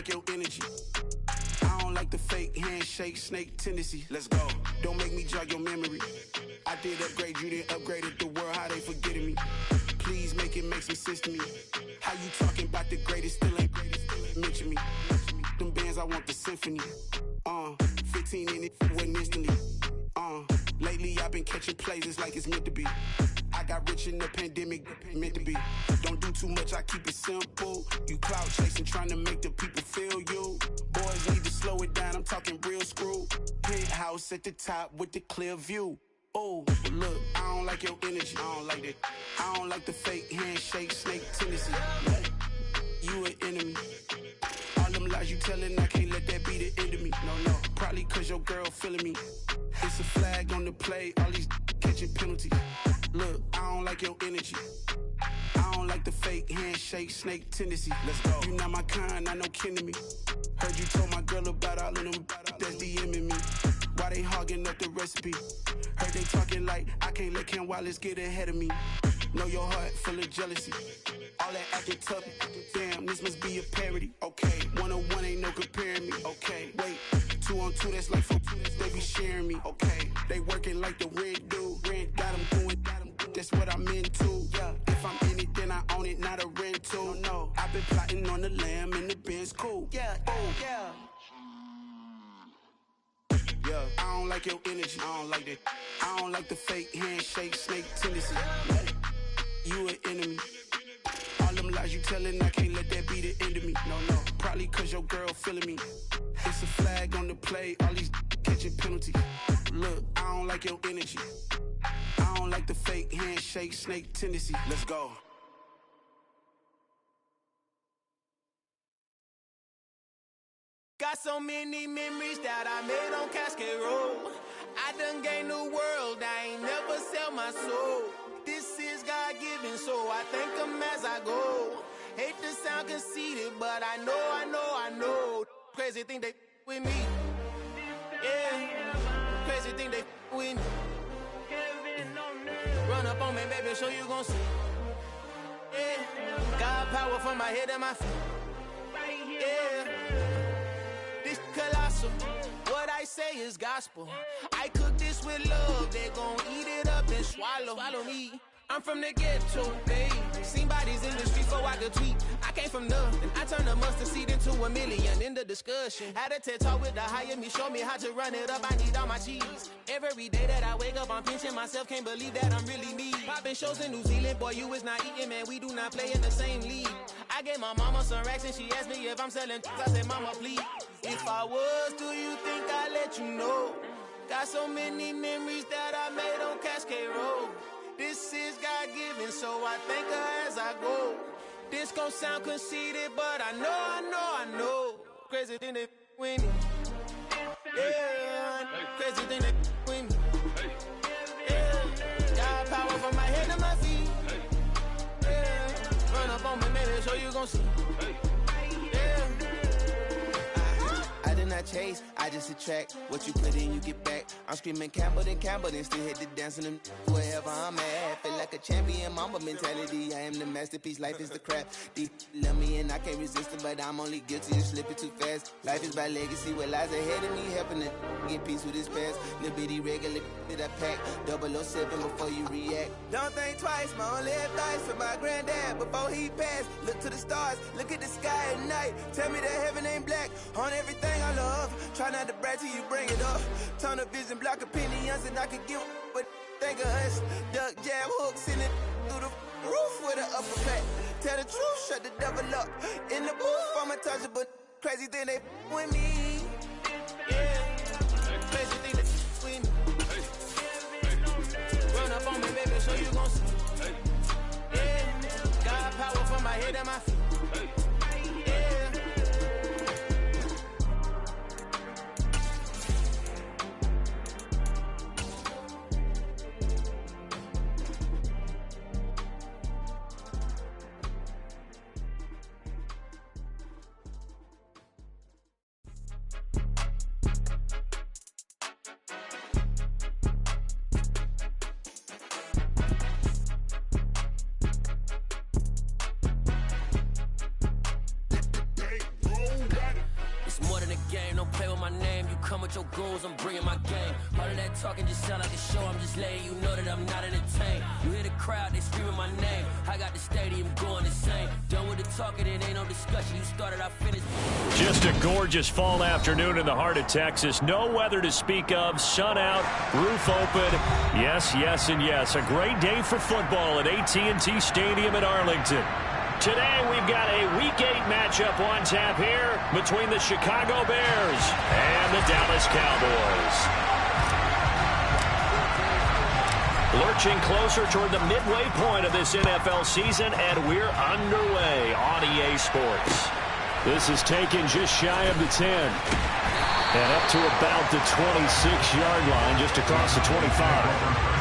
like your energy. I don't like the fake handshake, snake tendency. Let's go. Don't make me jog your memory. I did upgrade you, then upgraded the world. How they forgetting me? Please make it make some sense to me. How you talking about the greatest, still ain't mention me. Them bands, I want the symphony. 15 in it, wasn't instantly. Lately I've been catching plays, it's like it's meant to be. I got rich in the pandemic, meant to be. Don't do too much, I keep it simple. You clout chasing, trying to make the people feel you. Boys need to slow it down, I'm talking real screw. Penthouse at the top with the clear view. Oh, look, I don't like your energy, I don't like that. I don't like the fake handshake, snake tendency. You an enemy. All them lies you telling, I can't let that be the end of me. No, probably cause your girl feeling me. It's a flag on the play, all these catching penalties. Look, I don't like your energy. I don't like the fake handshake, snake tendency. Let's go. You not my kind, I know kin to me. Heard you told my girl about all of them that's DMing me. Why they hogging up the recipe? Heard they talking like I can't let Ken Wallace get ahead of me. Know your heart full of jealousy. All that acting tough, damn, this must be a parody. Okay, 101 ain't no comparing me. Okay, wait, 2 on 2, that's like 4, they be sharing me. Okay, they working like the rent dude. Rent got them going, that's what I'm into. Yeah, if I'm in it, then I own it, not a rental. No, I've been plotting on the lamb and the Benz cool. Yeah, yeah. Yeah, I don't like your energy, I don't like that. I don't like the fake handshake, snake tendency. You an enemy. All them lies you telling, I can't let that be the end of me. No, probably cause your girl feeling me. It's a flag on the play, all these catching penalties. Look, I don't like your energy. I don't like the fake handshake, snake tendency. Let's go. Got so many memories that I made on Cascade Road. I done gained the world, I ain't never sell my soul. This is God-given, so I thank him as I go. Hate to sound conceited, but I know. Crazy thing they with me. Yeah, crazy thing they with me. Run up on me, baby, show you gon' see. Yeah, got power from my head and my feet. Yeah. This colossal, what I say is gospel. I cook this with love, they gon' eat it up and swallow me. I'm from the ghetto, babe. Seen bodies in the street before I could tweet. I came from nothing, I turned a mustard seed into a million. In the discussion, had a TED talk with the higher me, show me how to run it up. I need all my cheese. Every day that I wake up, I'm pinching myself, can't believe that I'm really me. Popping shows in New Zealand, boy, you is not eating, man. We do not play in the same league. I gave my mama some racks and she asked me if I'm selling. I said, mama, please. If I was, do you think I'd let you know? Got so many memories that I made on Cascade Road. This is God-given, so I thank her as I go. This gon' sound conceited, but I know. Crazy thing they with me. Yeah, crazy thing they with me. Yeah, got power from my head to my feet. Yeah, run up on me, maybe so you gon' see. Yeah. I did not chase, I just attract. What you put in, you get back. I'm screaming Campbell, then still hit the dance and them wherever I'm at. Feel like a champion, mamba mentality. I am the masterpiece, life is the crap. These love me and I can't resist it, but I'm only guilty of slipping too fast. Life is by legacy, what lies ahead of me, helping to get peace with this past. Little bitty regular that I pack, 007 before you react. Don't think twice, my only advice for my granddad before he passed. Look to the stars, look at the sky at night. Tell me that heaven ain't black on everything I love. Try not to brag till you bring it up. Tunnel vision, block opinions, and I could give but think of us. Duck jab hooks in it through the roof with an uppercut. Tell the truth, shut the devil up. In the booth, I'm untouchable. Crazy thing they with me. Yeah, crazy thing they with me. Run up on me, baby, so you gon' see. Yeah, got power from my head and my feet. don't play with my name. You come with your goals, I'm bringing my game. All of that talking just sound like a show. I'm just letting you know that I'm not entertained. You hear the crowd, they screaming my name. I got the stadium going insane. Done with the talking, it ain't no discussion. You started, I finished. Just a gorgeous fall afternoon in the heart of Texas. No weather to speak of. Sun out, roof open. Yes, yes, and yes. A great day for football at AT&T Stadium in Arlington. Today we've got a Week 8 matchup on tap here between the Chicago Bears and the Dallas Cowboys. Lurching closer toward the midway point of this NFL season, and we're underway on EA Sports. This is taken just shy of the 10. And up to about the 26-yard line, just across the 25.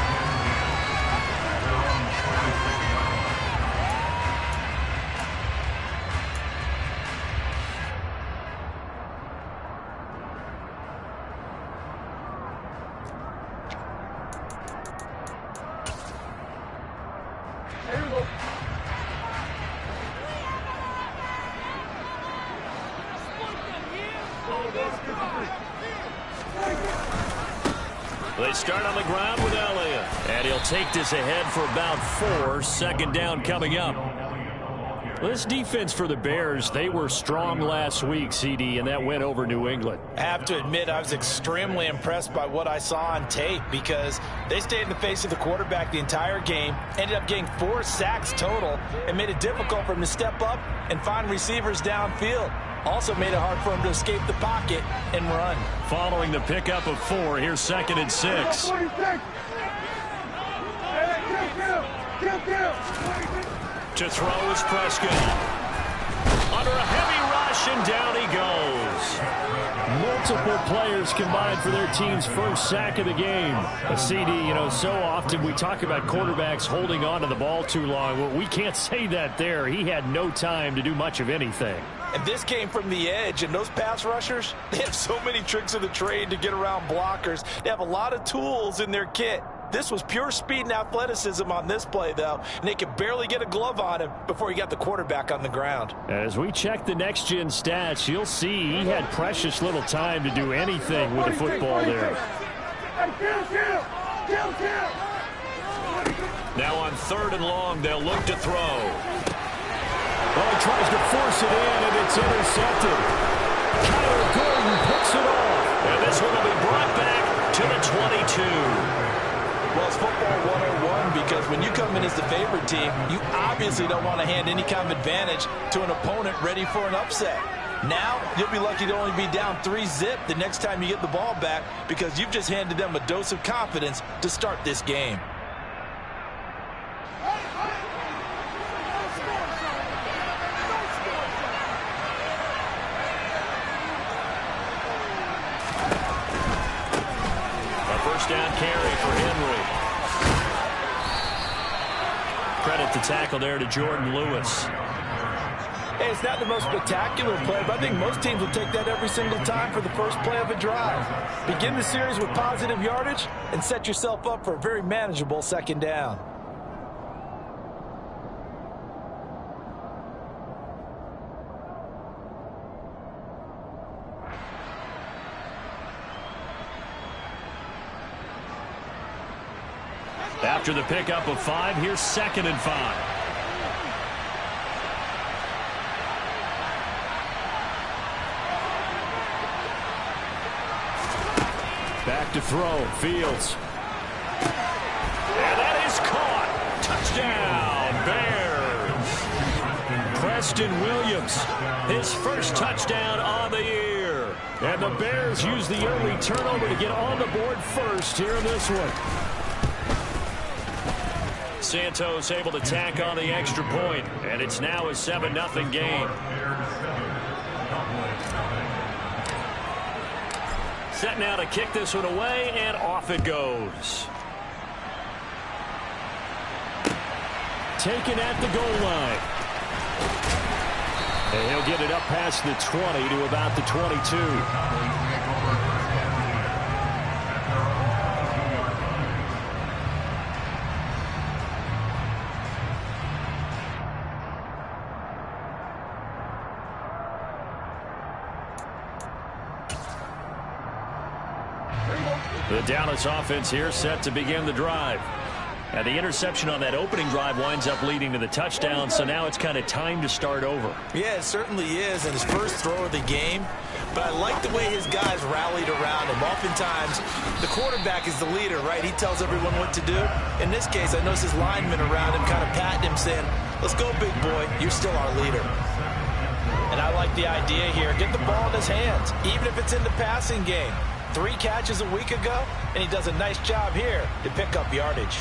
They start on the ground with Elliott. And he'll take this ahead for about 4. Second down coming up. This defense for the Bears, they were strong last week, CD, and that went over New England. I have to admit, I was extremely impressed by what I saw on tape because they stayed in the face of the quarterback the entire game, ended up getting 4 sacks total, and made it difficult for him to step up and find receivers downfield. Also made it hard for him to escape the pocket and run. Following the pickup of 4, here's 2nd and 6. To throw is Prescott. Under a heavy rush, and down he goes. Multiple players combined for their team's first sack of the game. A CD, so often we talk about quarterbacks holding on to the ball too long. Well, we can't say that there. He had no time to do much of anything. And this came from the edge, and those pass rushers, they have so many tricks of the trade to get around blockers. They have a lot of tools in their kit. This was pure speed and athleticism on this play, though, and they could barely get a glove on him before he got the quarterback on the ground. As we check the next-gen stats, you'll see he had precious little time to do anything with the football there. Now on 3rd and long, they'll look to throw. Well, he tries to force it in, and it's intercepted. Kyler Gordon picks it off. And this one will be brought back to the 22. Well, it's football 101 because when you come in as the favorite team, you obviously don't want to hand any kind of advantage to an opponent ready for an upset. Now, you'll be lucky to only be down 3-zip the next time you get the ball back because you've just handed them a dose of confidence to start this game. Down carry for Henry. Credit the tackle there to Jordan Lewis. Hey, it's not the most spectacular play, but I think most teams will take that every single time for the first play of a drive. Begin the series with positive yardage and set yourself up for a very manageable 2nd down. After the pickup of 5, here's 2nd and 5. Back to throw, Fields. And that is caught. Touchdown, Bears. Preston Williams, his first touchdown on the year. And the Bears use the early turnover to get on the board first here in this one. Santos able to tack on the extra point, and it's now a 7-0 game. Set now to kick this one away, and off it goes. Taken at the goal line. And he'll get it up past the 20 to about the 22. The Dallas offense here set to begin the drive. And the interception on that opening drive winds up leading to the touchdown, so now it's kind of time to start over. Yeah, it certainly is, and his first throw of the game. But I like the way his guys rallied around him. Oftentimes, the quarterback is the leader, right? He tells everyone what to do. In this case, I noticed his linemen around him kind of patting him, saying, let's go, big boy. You're still our leader. And I like the idea here. Get the ball in his hands, even if it's in the passing game. 3 catches a week ago, and he does a nice job here to pick up yardage.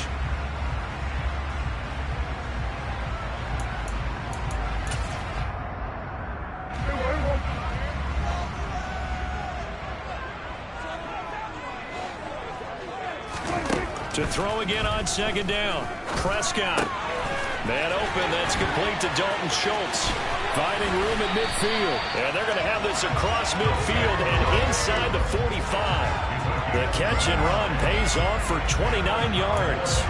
To throw again on second down. Prescott. Man open. That's complete to Dalton Schultz. Finding room at midfield. And they're going to have this across midfield and inside the 45. The catch and run pays off for 29 yards.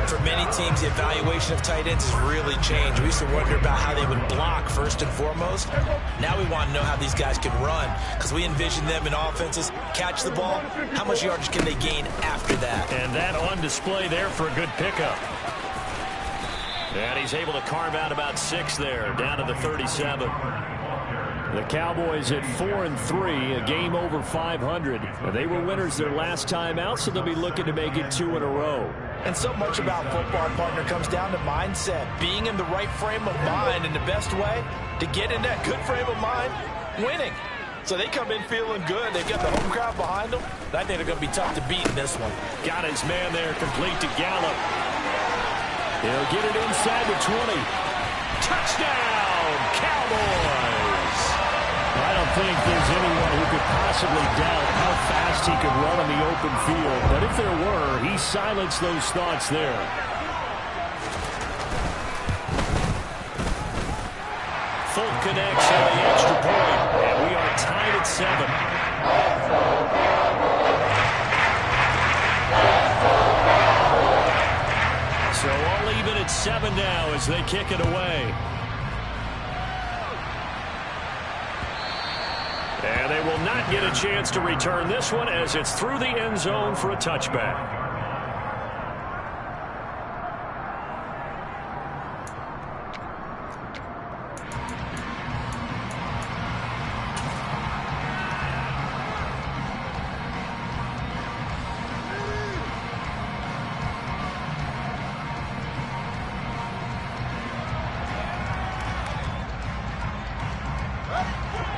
For many teams, the evaluation of tight ends has really changed. We used to wonder about how they would block first and foremost. Now we want to know how these guys can run, because we envision them in offenses catch the ball. How much yardage can they gain after that? And that on display there for a good pickup. And he's able to carve out about 6 there, down to the 37. The Cowboys at 4-3, a game over 500. They were winners their last time out, so they'll be looking to make it 2 in a row. And so much about football, partner, comes down to mindset. Being in the right frame of mind, and the best way to get in that good frame of mind, winning. So they come in feeling good. They've got the home crowd behind them. And I think they're going to be tough to beat in this one. Got his man there, complete to Gallup. He'll get it inside the 20. Touchdown, Cowboys! I don't think there's anyone who could possibly doubt how fast he could run on the open field. But if there were, he silenced those thoughts there. Fulton connects on the extra point, and we are tied at 7. So all even at 7 now as they kick it away. And they will not get a chance to return this one as it's through the end zone for a touchback.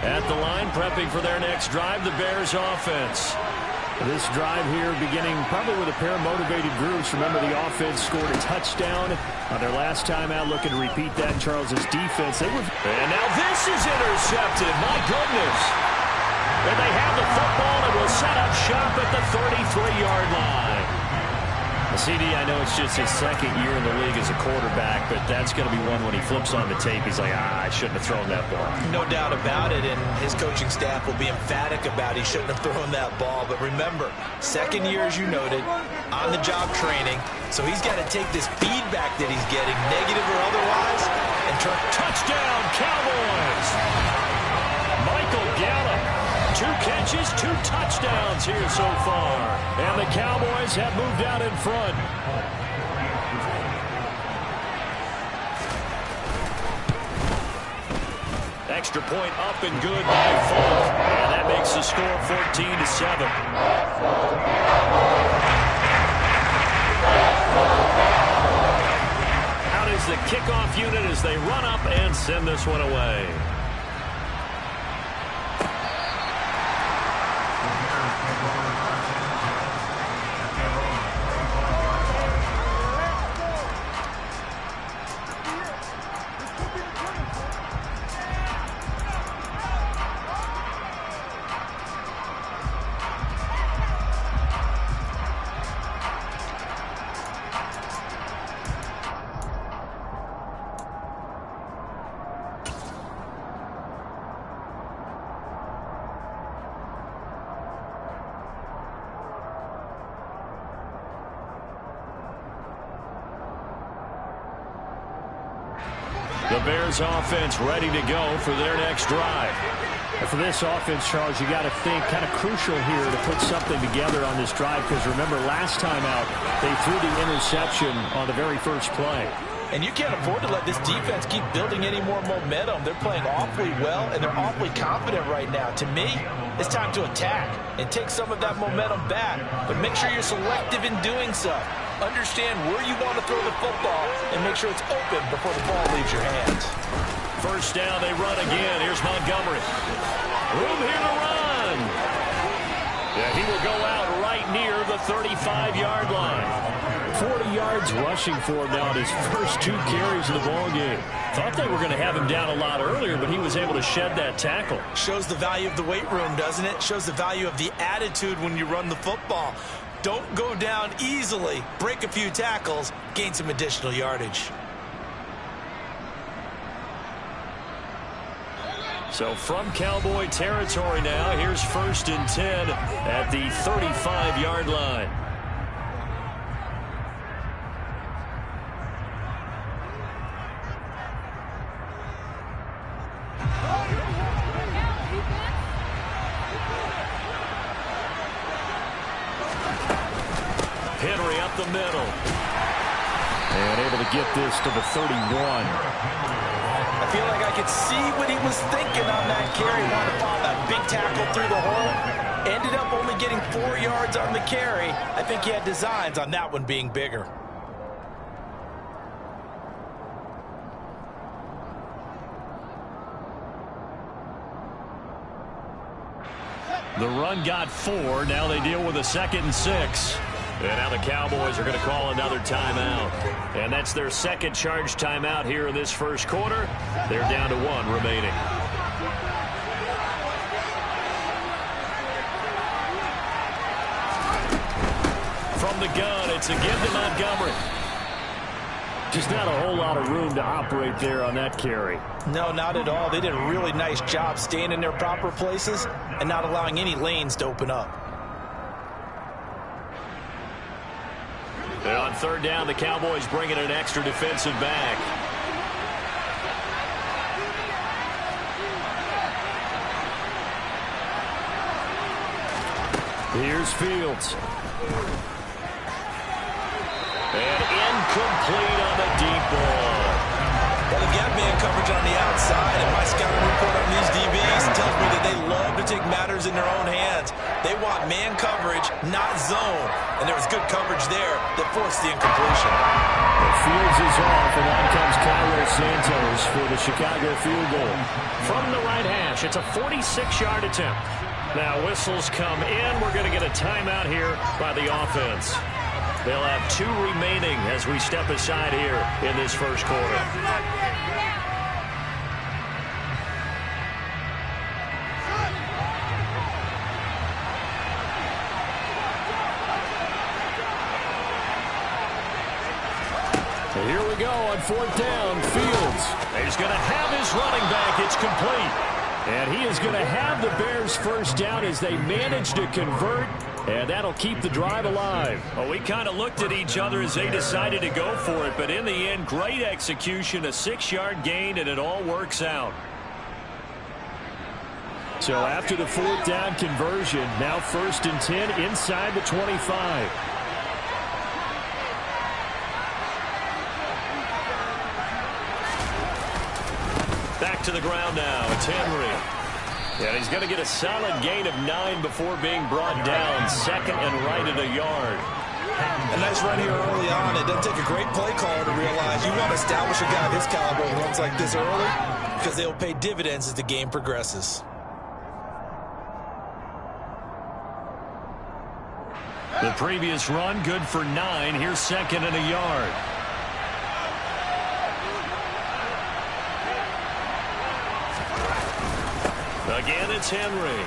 At the line, prepping for their next drive, the Bears offense. This drive here beginning probably with a pair of motivated groups. Remember, the offense scored a touchdown on their last time out, looking to repeat that. Charles's defense. And now this is intercepted. My goodness. And they have the football and will set up shop at the 33-yard line. CD, I know it's just his second year in the league as a quarterback, but that's going to be one when he flips on the tape. He's like, I shouldn't have thrown that ball. No doubt about it, and his coaching staff will be emphatic about he shouldn't have thrown that ball. But remember, second year, as you noted, on-the-job training, so he's got to take this feedback that he's getting, negative or otherwise, and turn. Touchdown, Cowboys! Michael Gallup. 2 catches, 2 touchdowns here so far. And the Cowboys have moved out in front. Extra point up and good by Fulton. And that makes the score 14-7. Out is the kickoff unit as they run up and send this one away. The Bears offense ready to go for their next drive. For this offense, Charles, you got to think kind of crucial here to put something together on this drive, because remember last time out they threw the interception on the very first play. And you can't afford to let this defense keep building any more momentum. They're playing awfully well, and they're awfully confident right now. To me, it's time to attack and take some of that momentum back, but make sure you're selective in doing so. Understand where you want to throw the football and make sure it's open before the ball leaves your hands. First down, they run again. Here's Montgomery. Room here to run. Yeah, he will go out right near the 35-yard line. 40 yards rushing for him now in his first 2 carries of the ballgame. Thought they were going to have him down a lot earlier, but he was able to shed that tackle. Shows the value of the weight room, doesn't it? Shows the value of the attitude when you run the football. Don't go down easily. Break a few tackles, gain some additional yardage. So from Cowboy territory now, here's 1st and 10 at the 35-yard line. Henry up the middle. And able to get this to the 31. I feel like I could see what he was thinking on that carry. Wanted to follow that big tackle through the hole. Ended up only getting 4 yards on the carry. I think he had designs on that one being bigger. The run got 4. Now they deal with a 2nd and 6. And now the Cowboys are going to call another timeout. And that's their second charge timeout here in this first quarter. They're down to 1 remaining. From the gun, it's again to Montgomery. Just not a whole lot of room to operate there on that carry. No, not at all. They did a really nice job staying in their proper places and not allowing any lanes to open up. And on 3rd down, the Cowboys bring in an extra defensive back. Here's Fields. And incomplete on the deep ball. Well, they've got man coverage on the outside, and my scouting report on these DBs tells me that they love to take matters in their own hands. They want man coverage, not zone. And there was good coverage there that forced the incompletion. Fields is off, and on comes Cairo Santos for the Chicago field goal. From the right hash, it's a 46-yard attempt. Now whistles come in. We're going to get a timeout here by the offense. They'll have 2 remaining as we step aside here in this first quarter. Here we go on 4th down. Fields. He's going to have his running back. It's complete. And he is going to have the Bears first down as they manage to convert. And that'll keep the drive alive. Well, we kind of looked at each other as they decided to go for it. But in the end, great execution, a 6-yard gain, and it all works out. So after the 4th down conversion, now 1st and 10 inside the 25. Back to the ground now. It's Henry. And he's going to get a solid gain of 9 before being brought down. 2nd and right at a yard. A nice run here early on. It doesn't take a great play caller to realize you want to establish a guy of his caliber who runs like this early, because they'll pay dividends as the game progresses. The previous run, good for 9. Here's 2nd and a yard. Again, it's Henry.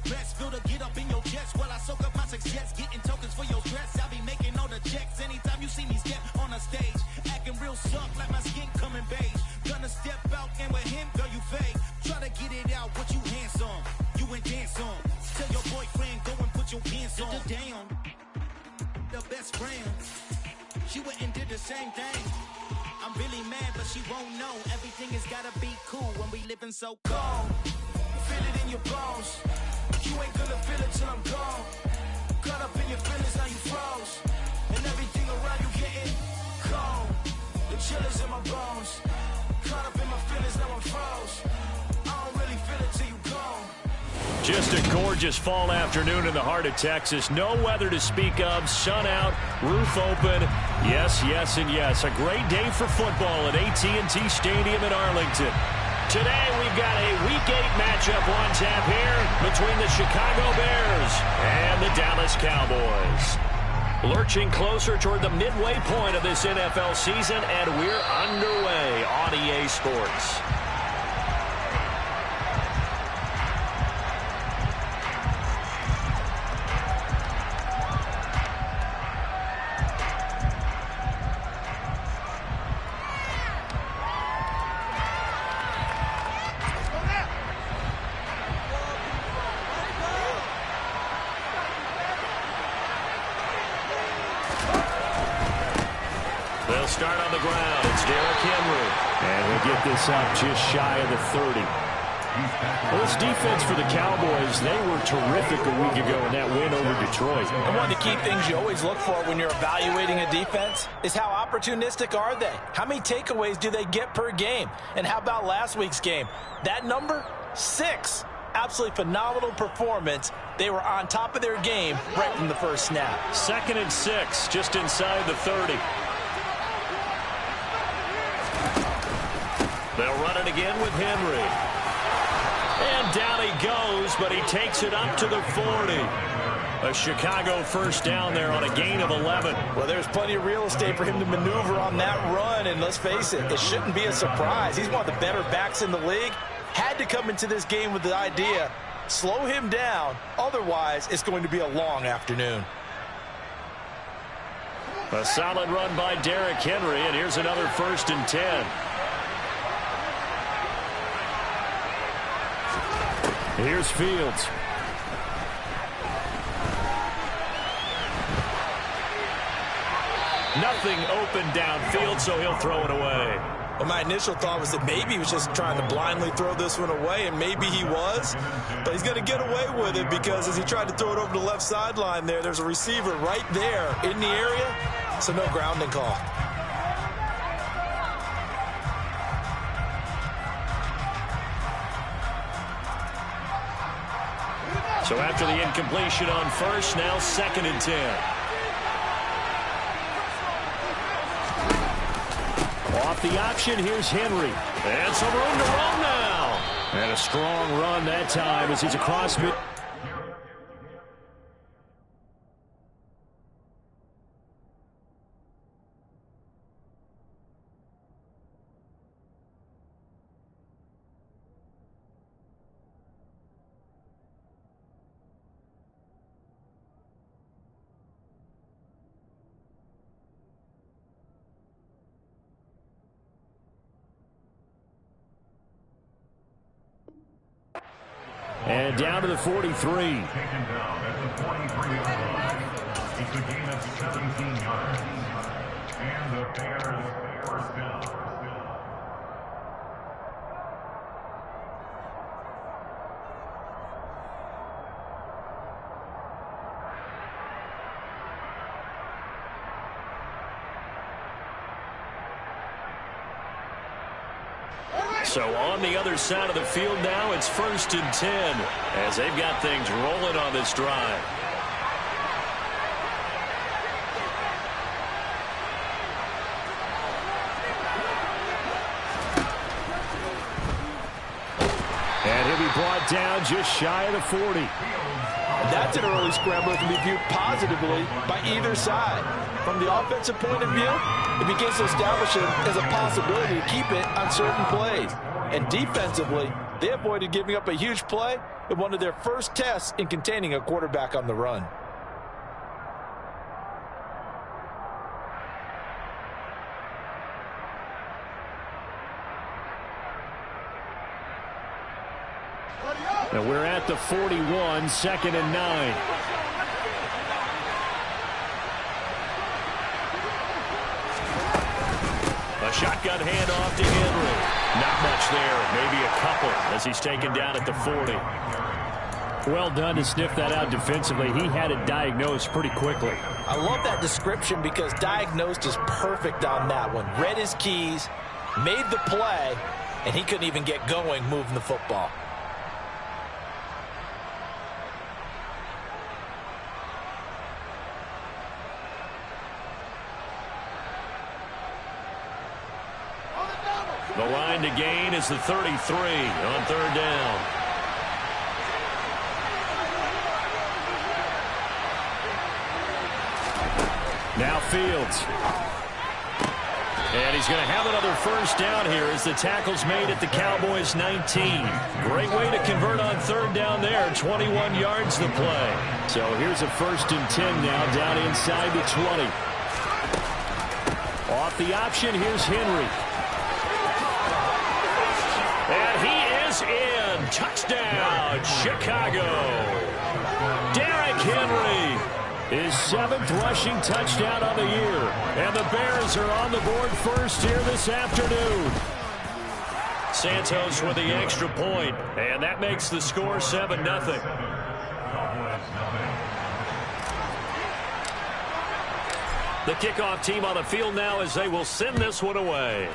best. Feel to get up in your chest while I soak up my success. Getting tokens for your stress. I'll be making all the checks anytime you see me step on a stage. Acting real soft like my skin coming beige. Gonna step out and with him, girl, you fake. Try to get it out, what you handsome. You ain't dance on. Tell your boyfriend, go and put your pants on. Down. The best friend. She went and did the same thing. I'm really mad, but she won't know. Everything has gotta be cool when we living so cold. Feel it in your bones. You ain't gonna feel it till I'm gone. Caught up in your feelings, now you froze. And everything around you getting cold. The chillers in my bones. Caught up in my feelings, now I'm froze. I don't really feel it till you gone. Just a gorgeous fall afternoon in the heart of Texas. No weather to speak of. Sun out, roof open. Yes, yes, and yes. A great day for football at AT&T Stadium in Arlington. Today we've got a Week 8 matchup on tap here between the Chicago Bears and the Dallas Cowboys. Lurching closer toward the midway point of this NFL season, and we're underway on EA Sports. They'll start on the ground. It's Derrick Henry. And he'll get this up just shy of the 30. Well, this defense for the Cowboys, they were terrific a week ago in that win over Detroit. And one of the key things you always look for when you're evaluating a defense is how opportunistic are they? How many takeaways do they get per game? And how about last week's game? That number, 6. Absolutely phenomenal performance. They were on top of their game right from the first snap. 2nd and 6, just inside the 30. They'll run it again with Henry. And down he goes, but he takes it up to the 40. A Chicago first down there on a gain of 11. Well, there's plenty of real estate for him to maneuver on that run, and let's face it, it shouldn't be a surprise. He's one of the better backs in the league. Had to come into this game with the idea, slow him down, otherwise it's going to be a long afternoon. A solid run by Derrick Henry, and here's another 1st and 10. Here's Fields. Nothing open downfield, so he'll throw it away. Well, my initial thought was that maybe he was just trying to blindly throw this one away, and maybe he was. But he's going to get away with it because as he tried to throw it over the left sideline there's a receiver right there in the area, so no grounding call. So after the incompletion on first, now 2nd and 10. Off the option, here's Henry. And some room to run now. And a strong run that time as he's across mid. And down to the 43. Taken down at the 43-yard line. It's a gain of 17 yards. And the Bears first down. So on the other side of the field now, it's 1st and 10 as they've got things rolling on this drive. And he'll be brought down just shy of the 40. That's an early scramble that can be viewed positively by either side. From the offensive point of view, it begins to establish it as a possibility to keep it on certain plays. And defensively, They avoided giving up a huge play in one of their first tests in containing a quarterback on the run. And we're at the 41, 2nd and 9. A shotgun handoff to Henry. Not much there, maybe a couple as he's taken down at the 40. Well done to sniff that out defensively. He had it diagnosed pretty quickly. I love that description because diagnosed is perfect on that one. Read his keys, made the play, and he couldn't even get going moving the football. The line to gain is the 33 on 3rd down. Now Fields. And he's going to have another 1st down here as the tackle's made at the Cowboys' 19. Great way to convert on 3rd down there. 21 yards to play. So here's a 1st and 10 now down inside the 20. Off the option, here's Henry. And he is in. Touchdown, Chicago. Derrick Henry, his 7th rushing touchdown of the year. And the Bears are on the board first here this afternoon. Santos with the extra point, and that makes the score 7-0. The kickoff team on the field now as they will send this one away.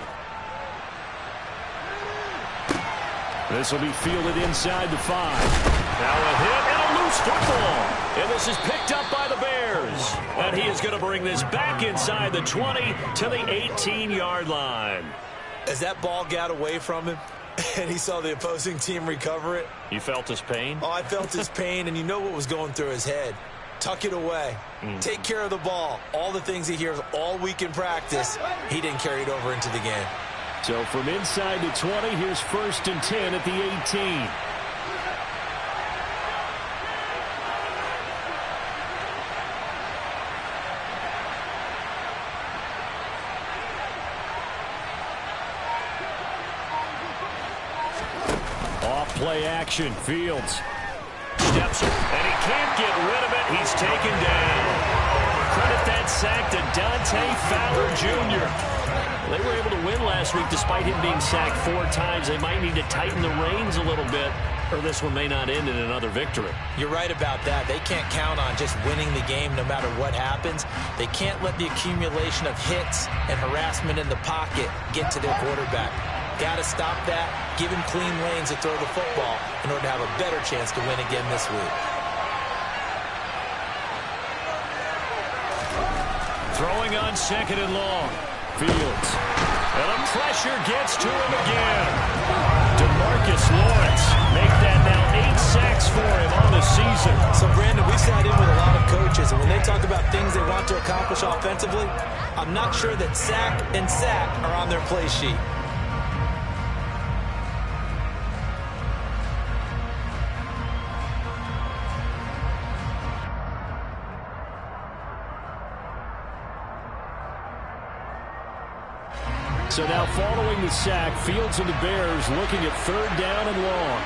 This will be fielded inside the 5. Now a hit and a loose football. And this is picked up by the Bears. And he is going to bring this back inside the 20 to the 18-yard line. As that ball got away from him and he saw the opposing team recover it. You felt his pain? Oh, I felt his pain, and you know what was going through his head. Tuck it away. Take care of the ball. All the things he hears all week in practice, he didn't carry it over into the game. So from inside the 20, here's 1st and 10 at the 18. Off play action, Fields. Steps, and he can't get rid of it. He's taken down. Credit that sack to Dante Fowler Jr. They were able to win last week despite him being sacked 4 times. They might need to tighten the reins a little bit, or this one may not end in another victory. You're right about that. They can't count on just winning the game no matter what happens. They can't let the accumulation of hits and harassment in the pocket get to their quarterback. Got to stop that, give him clean lanes to throw the football in order to have a better chance to win again this week. Throwing on 2nd and long. Fields. And the pressure gets to him again. DeMarcus Lawrence make that now 8 sacks for him on the season. So, Brandon, we sat in with a lot of coaches, and when they talk about things they want to accomplish offensively, I'm not sure that sack and sack are on their play sheet. So now following the sack, Fields and the Bears looking at 3rd down and long.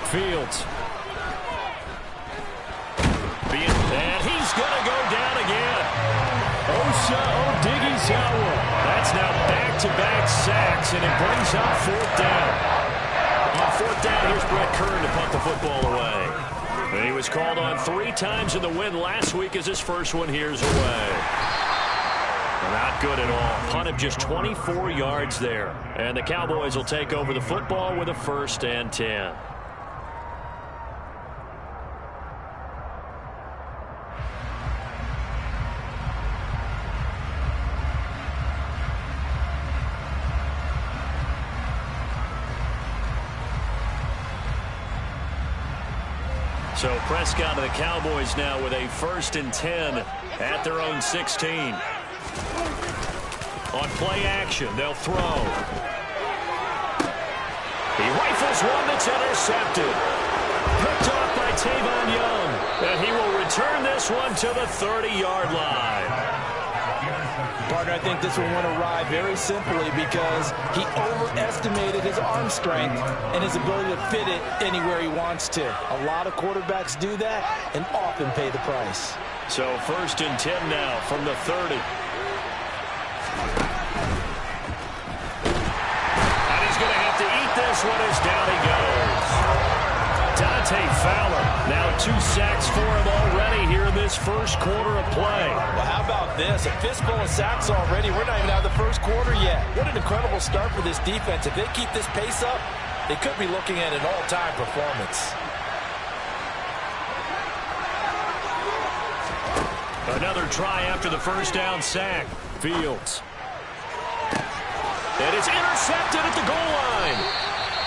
Fields. And he's going to go down again. Osa Odighizuwa. That's now back-to-back sacks, and it brings up 4th down. On 4th down, here's Brett Kern to punt the football away. And he was called on 3 times in the win last week as his first one here's away. Not good at all. Punt of just 24 yards there. And the Cowboys will take over the football with a 1st and 10. So Prescott and the Cowboys now with a 1st and 10 at their own 16. On play action, they'll throw. He rifles one that's intercepted. Picked off by Tavon Young. And he will return this one to the 30-yard line. Partner, I think this one went awry very simply because he overestimated his arm strength and his ability to fit it anywhere he wants to. A lot of quarterbacks do that and often pay the price. So 1st and 10 now from the 30. And he's going to have to eat this one as down he goes. Dante Fowler, now 2 sacks for him already here in this first quarter of play. Well, how about this? A fistful of sacks already. We're not even out of the first quarter yet. What an incredible start for this defense. If they keep this pace up, they could be looking at an all-time performance. Another try after the first down sack. Fields. And it's intercepted at the goal line.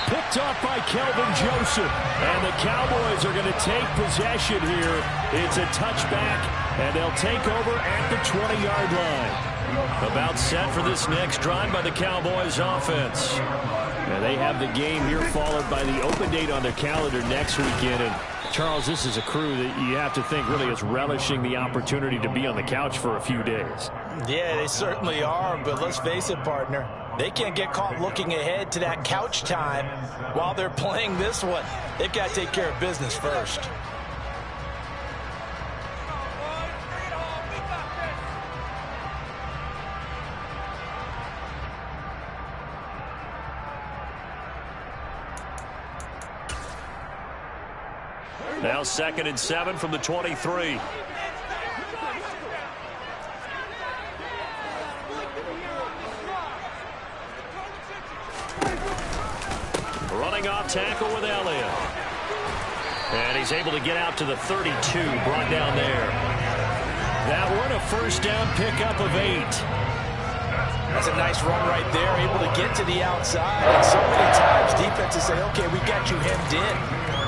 Picked off by Kelvin Joseph. And the Cowboys are going to take possession here. It's a touchback, and they'll take over at the 20-yard line. About set for this next drive by the Cowboys offense. And they have the game here followed by the open date on their calendar next weekend. And Charles, this is a crew that you have to think really is relishing the opportunity to be on the couch for a few days. Yeah, they certainly are, but let's face it, partner. They can't get caught looking ahead to that couch time while they're playing this one. They've got to take care of business first. Now 2nd and 7 from the 23. Running off tackle with Elliott. And he's able to get out to the 32, brought down there. That one a first down pickup of 8. That's a nice run right there, able to get to the outside. And so many times defenses say, okay, we got you hemmed in.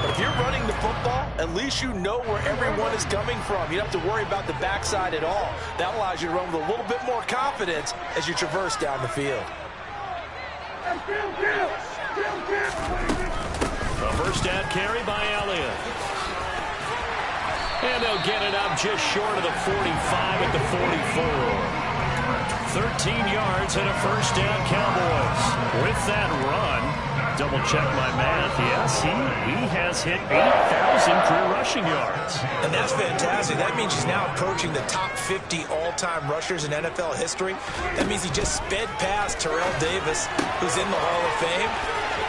But if you're running the football, at least you know where everyone is coming from. You don't have to worry about the backside at all. That allows you to run with a little bit more confidence as you traverse down the field. A first down carry by Elliott. And they'll get it up just short of the 45 at the 44. 13 yards and a first down, Cowboys. With that run, double check my math. Yes, he has hit 8,000 career rushing yards. And that's fantastic. That means he's now approaching the top 50 all-time rushers in NFL history. That means he just sped past Terrell Davis, who's in the Hall of Fame.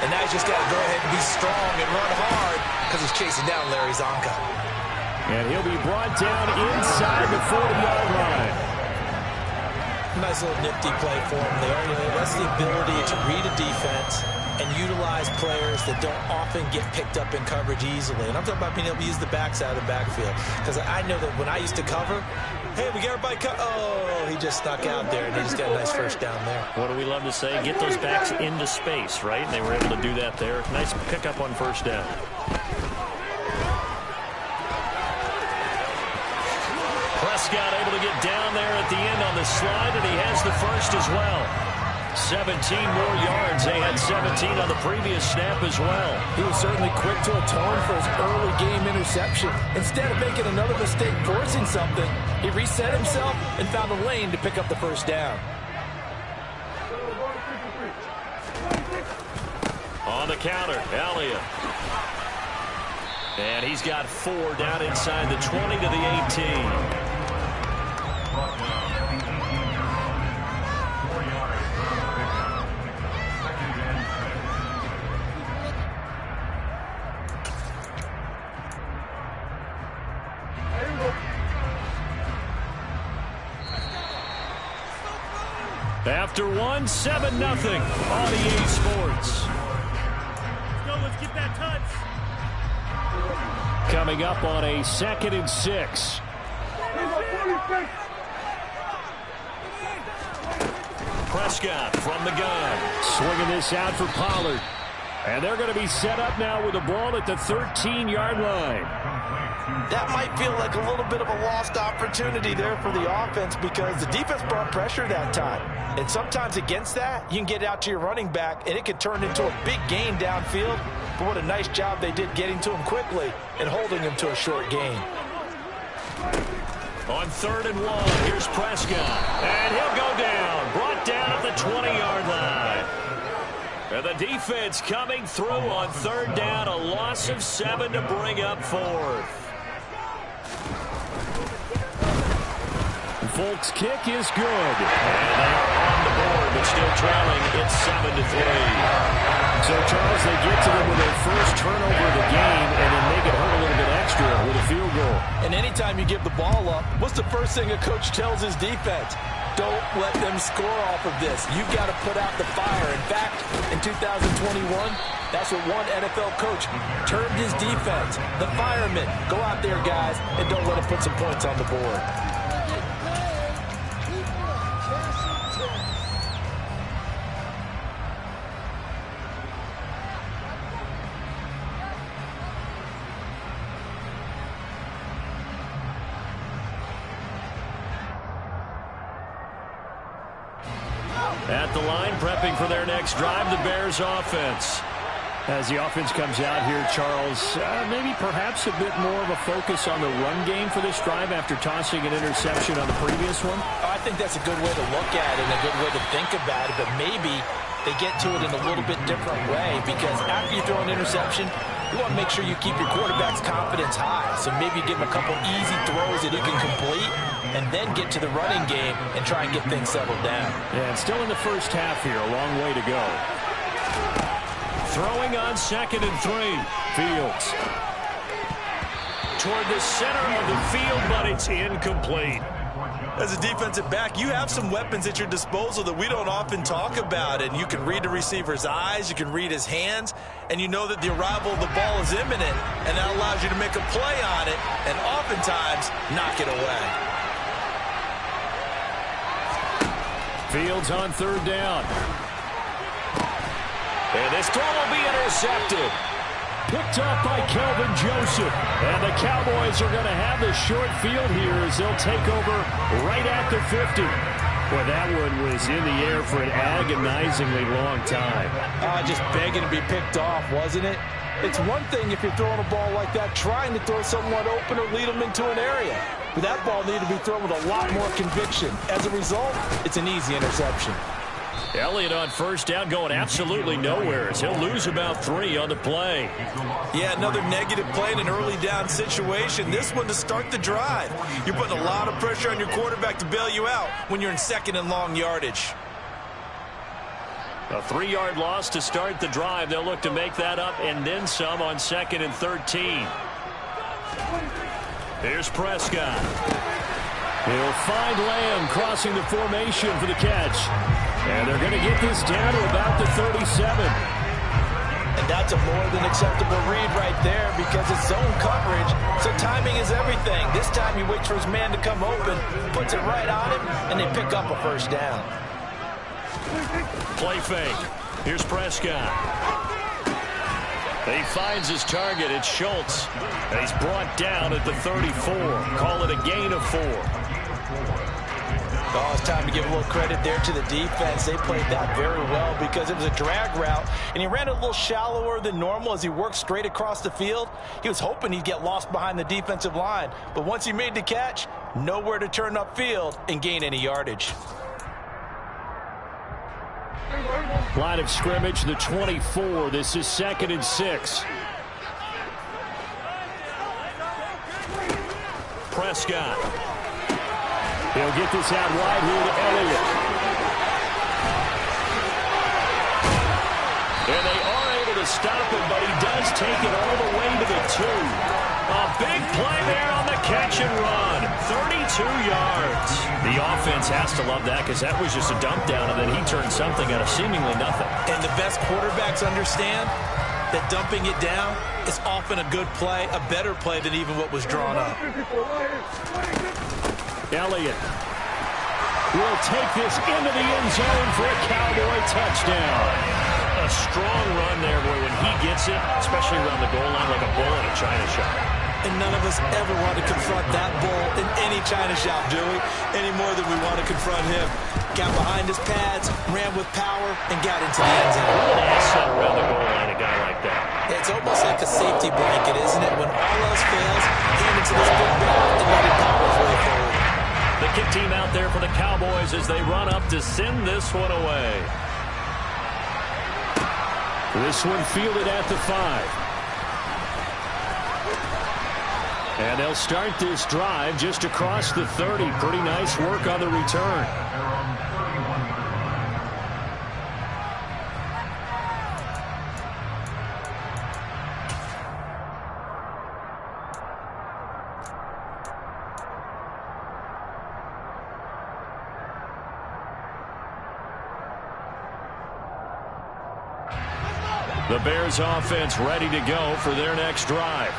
And now he's just got to go ahead and be strong and run hard because he's chasing down Larry Zonka. And he'll be brought down inside the 40-yard line. Nice little nifty play for him there. You know, that's the ability to read a defense and utilize players that don't often get picked up in coverage easily. And I'm talking about being able to use the backside of the backfield. Because I know that when I used to cover, hey, we got everybody oh, he just snuck out there, and he just got a nice first down there. What do we love to say? Get those backs into space, right? And they were able to do that there. Nice pickup on first down. Prescott able to get down there at the end on the slide, and he has the first as well. 17 more yards. They had 17 on the previous snap as well. He was certainly quick to atone for his early game interception. Instead of making another mistake forcing something, he reset himself and found a lane to pick up the first down. On the counter, Elliott. And he's got 4 down inside the 20 to the 18. After 1, 7-0 on EA Sports. Let's get that touch. Coming up on a 2nd and 6. Prescott from the gun. Swinging this out for Pollard. And they're going to be set up now with the ball at the 13-yard line. That might feel like a little bit of a lost opportunity there for the offense because the defense brought pressure that time. And sometimes against that, you can get out to your running back, and it could turn into a big gain downfield. But what a nice job they did getting to him quickly and holding him to a short gain. On 3rd and 1, here's Prescott. And he'll go down. Brought down at the 20-yard line. And the defense coming through on 3rd down. A loss of 7 to bring up 4th. Folks' kick is good. And they are on the board, but still trailing. It's 7-3. So, Charles, they get to them with their first turnover of the game and then make it hurt a little bit extra with a field goal. And anytime you give the ball up, what's the first thing a coach tells his defense? Don't let them score off of this. You've got to put out the fire. In fact, in 2021, that's what one NFL coach termed his defense. The firemen. Go out there, guys, and don't let them put some points on the board. At the line, prepping for their next drive, the Bears offense. As the offense comes out here, Charles, maybe perhaps a bit more of a focus on the run game for this drive after tossing an interception on the previous one? I think that's a good way to look at it and a good way to think about it, but maybe they get to it in a little bit different way because after you throw an interception, you want to make sure you keep your quarterback's confidence high. So maybe give him a couple easy throws that he can complete and then get to the running game and try and get things settled down. Yeah, and still in the first half here, a long way to go. Throwing on 2nd and 3. Fields. Toward the center of the field, but it's incomplete. As a defensive back, you have some weapons at your disposal that we don't often talk about, and you can read the receiver's eyes, you can read his hands, and you know that the arrival of the ball is imminent, and that allows you to make a play on it and oftentimes knock it away. Fields on 3rd down. And this throw will be intercepted. Picked off by Kelvin Joseph. And the Cowboys are going to have the short field here as they'll take over right at the 50. Well, that one was in the air for an agonizingly long time. Just begging to be picked off, wasn't it? It's one thing if you're throwing a ball like that, trying to throw someone open or lead them into an area. But that ball needed to be thrown with a lot more conviction. As a result, it's an easy interception. Elliott on 1st down going absolutely nowhere as he'll lose about 3 on the play. Yeah, another negative play in an early down situation. This one to start the drive. You're putting a lot of pressure on your quarterback to bail you out when you're in 2nd and long yardage. A 3-yard loss to start the drive. They'll look to make that up and then some on 2nd and 13. Here's Prescott. He'll find Lamb crossing the formation for the catch. And they're going to get this down to about the 37. And that's a more than acceptable read right there because it's zone coverage, so timing is everything. This time he waits for his man to come open, puts it right on him, and they pick up a 1st down. Play fake. Here's Prescott. He finds his target. It's Schultz. And he's brought down at the 34. Call it a gain of 4. Oh, it's time to give a little credit there to the defense. They played that very well because it was a drag route, and he ran a little shallower than normal as he worked straight across the field. He was hoping he'd get lost behind the defensive line, but once he made the catch, nowhere to turn upfield and gain any yardage. Line of scrimmage, the 24. This is 2nd and 6. Prescott. He'll get this out wide here to Elliott. And they are able to stop him, but he does take it all the way to the 2. A big play there on the catch and run. 32 yards. The offense has to love that because that was just a dump down, and then he turned something out of seemingly nothing. And the best quarterbacks understand that dumping it down is often a good play, a better play than even what was drawn up. Elliott will take this into the end zone for a Cowboy touchdown. A strong run there, boy, when he gets it, especially around the goal line like a bull in a china shop. And none of us ever want to confront that bull in any China shop, do we? Any more than we want to confront him. Got behind his pads, ran with power, and got into the end zone. An asset around the goal line, a guy like that. It's almost like a safety blanket, isn't it? When all else fails, hand it to this big bat and let him power his way forward. The kick team out there for the Cowboys as they run up to send this one away. This one fielded at the 5. And they'll start this drive just across the 30. Pretty nice work on the return. The Bears offense ready to go for their next drive.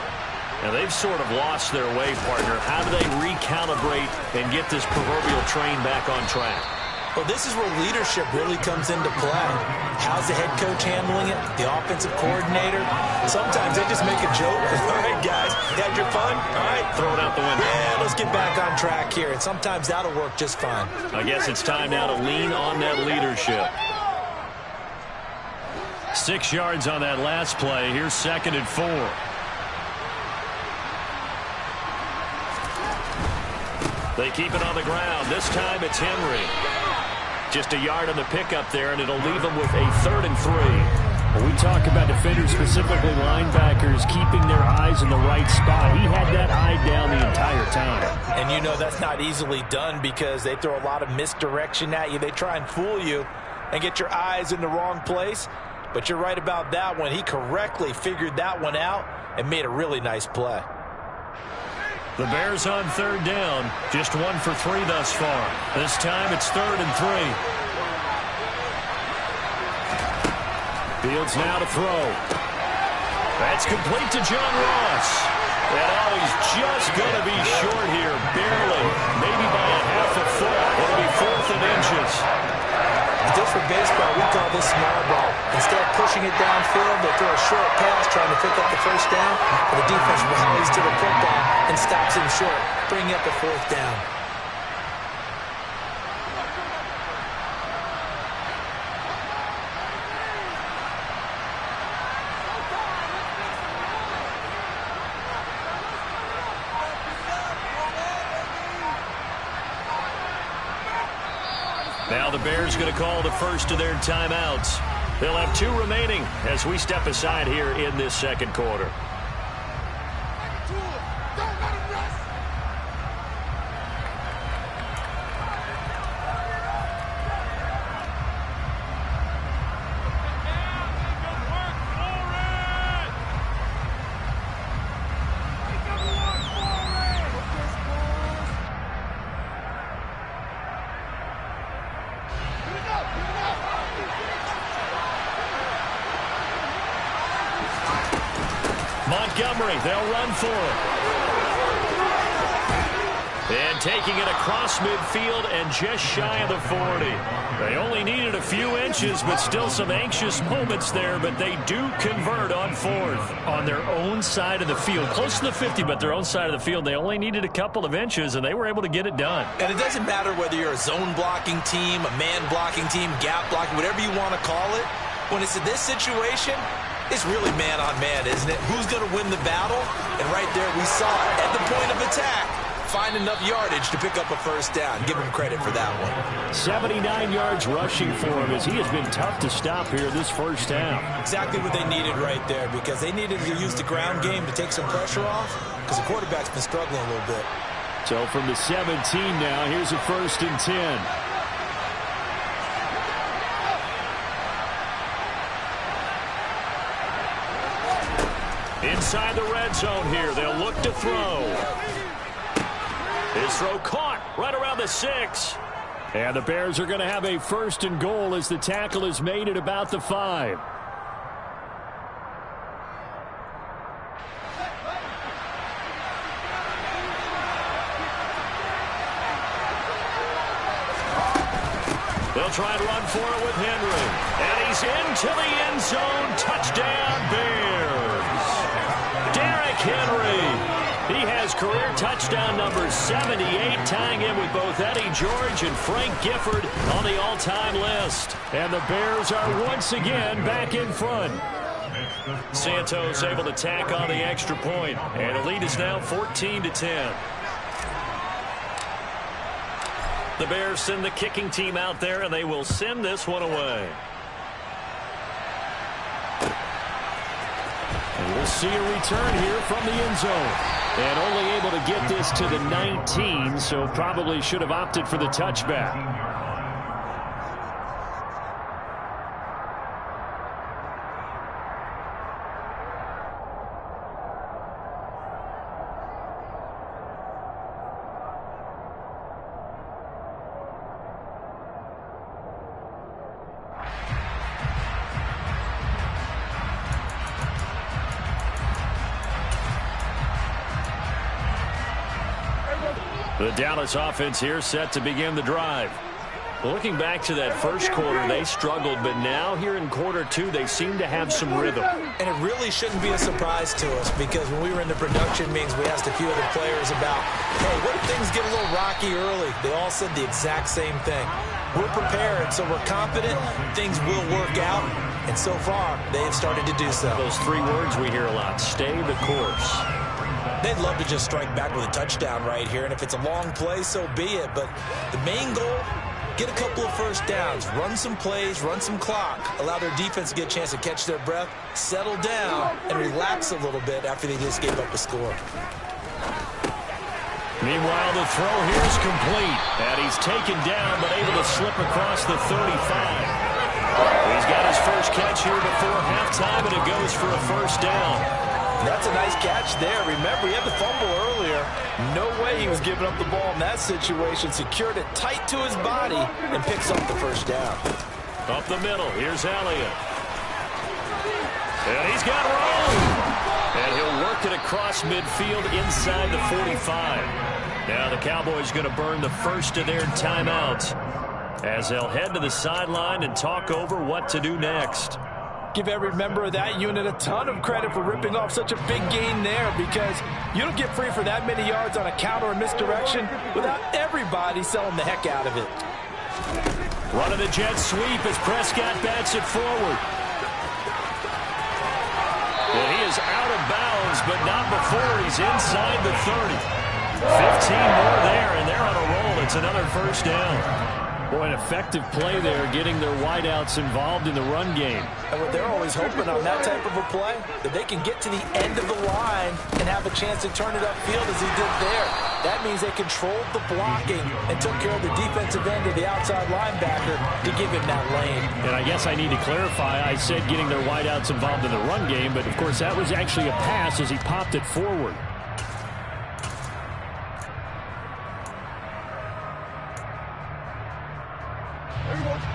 Now, they've sort of lost their way, partner. How do they recalibrate and get this proverbial train back on track? Well, this is where leadership really comes into play. How's the head coach handling it? The offensive coordinator? Sometimes they just make a joke. All right, guys, you had your fun? All right, Throw it out the window. yeah, let's get back on track here. And sometimes that'll work just fine. I guess it's time now to lean on that leadership. 6 yards on that last play. Here's 2nd and 4. They keep it on the ground. This time it's Henry. Just a yard on the pickup there, and it'll leave them with a 3rd and 3. When we talk about defenders, specifically linebackers, keeping their eyes in the right spot, he had that eye down the entire time. And you know that's not easily done because they throw a lot of misdirection at you. They try and fool you and get your eyes in the wrong place. But you're right about that one. He correctly figured that one out and made a really nice play. The Bears on 3rd down. Just 1 for 3 thus far. This time it's 3rd and 3. Fields now to throw. That's complete to John Ross. And oh, he's just going to be short here. Barely. Maybe by a half a foot. It'll be 4th and inches. Just for baseball, we call this small ball. Instead of pushing it downfield, they throw a short pass trying to pick up the 1st down. And the defense rallies to the football and stops him short, bringing up the 4th down. Now the Bears going to call the first of their timeouts. They'll have 2 remaining as we step aside here in this 2nd quarter. Montgomery, they'll run for it. And taking it across midfield and just shy of the 40. They only needed a few inches, but still some anxious moments there, but they do convert on 4th on their own side of the field. Close to the 50, but their own side of the field. They only needed a couple of inches, and they were able to get it done. And it doesn't matter whether you're a zone blocking team, a man blocking team, gap blocking, whatever you want to call it. When it's in this situation, it's really man-on-man, isn't it? Who's going to win the battle? And right there we saw it at the point of attack. Find enough yardage to pick up a 1st down. Give him credit for that one. 79 yards rushing for him as he has been tough to stop here this 1st half. Exactly what they needed right there because they needed to use the ground game to take some pressure off because the quarterback's been struggling a little bit. So from the 17 now, here's a 1st and 10. Inside the red zone here, they'll look to throw. His throw caught right around the 6. And the Bears are going to have a 1st and goal as the tackle is made at about the 5. They'll try and run for it with Henry. And he's into the end zone. Touchdown, Bears. Derrick Henry He has career touchdown number 78, tying him with both Eddie George and Frank Gifford on the all-time list. And the Bears are once again back in front. Santos able to tack on the extra point, and the lead is now 14-10. The Bears send the kicking team out there, and they will send this one away. And we'll see a return here from the end zone. And only able to get this to the 19, so probably should have opted for the touchback. The Dallas offense here set to begin the drive. Looking back to that first quarter, they struggled, but now here in quarter two, they seem to have some rhythm. And it really shouldn't be a surprise to us, because when we were in the production meetings, we asked a few of the players about, hey, what if things get a little rocky early? They all said the exact same thing. We're prepared, so we're confident things will work out. And so far, they have started to do so. Those three words we hear a lot: stay the course. They'd love to just strike back with a touchdown right here, and if it's a long play, so be it. But the main goal, get a couple of first downs, run some plays, run some clock, allow their defense to get a chance to catch their breath, settle down, and relax a little bit after they just gave up a score. Meanwhile, the throw here is complete, and he's taken down but able to slip across the 35. He's got his first catch here before halftime, and it goes for a first down. That's a nice catch there. Remember, he had the fumble earlier. No way he was giving up the ball in that situation. Secured it tight to his body and picks up the first down. Up the middle, here's Elliott. And he's got room. And he'll work it across midfield inside the 45. Now the Cowboys going to burn the first of their timeouts as they'll head to the sideline and talk over what to do next. Give every member of that unit a ton of credit for ripping off such a big gain there, because you don't get free for that many yards on a counter or misdirection without everybody selling the heck out of it. Running a jet sweep as Prescott bats it forward. Well, he is out of bounds, but not before he's inside the 30. 15 more there, and they're on a roll. It's another first down. Boy, an effective play there, getting their wideouts involved in the run game. And what they're always hoping on that type of a play, that they can get to the end of the line and have a chance to turn it upfield as he did there. That means they controlled the blocking and took care of the defensive end of the outside linebacker to give him that lane. And I guess I need to clarify, I said getting their wideouts involved in the run game, but of course that was actually a pass as he popped it forward.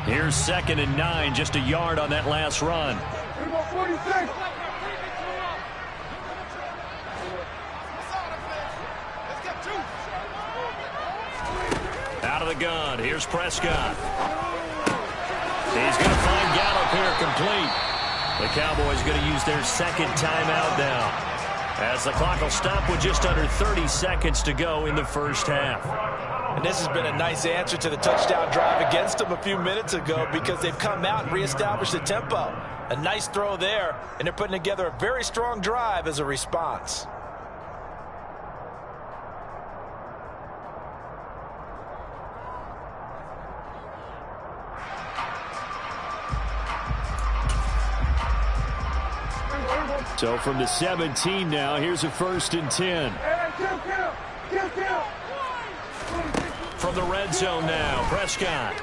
Here's 2nd and 9, just a yard on that last run. Out of the gun, here's Prescott. He's going to find Gallup here complete. The Cowboys going to use their second timeout now, as the clock will stop with just under 30 seconds to go in the first half. And this has been a nice answer to the touchdown drive against them a few minutes ago, because they've come out and reestablished the tempo. A nice throw there, and they're putting together a very strong drive as a response. So from the 17 now, here's a 1st and 10. From the red zone now, Prescott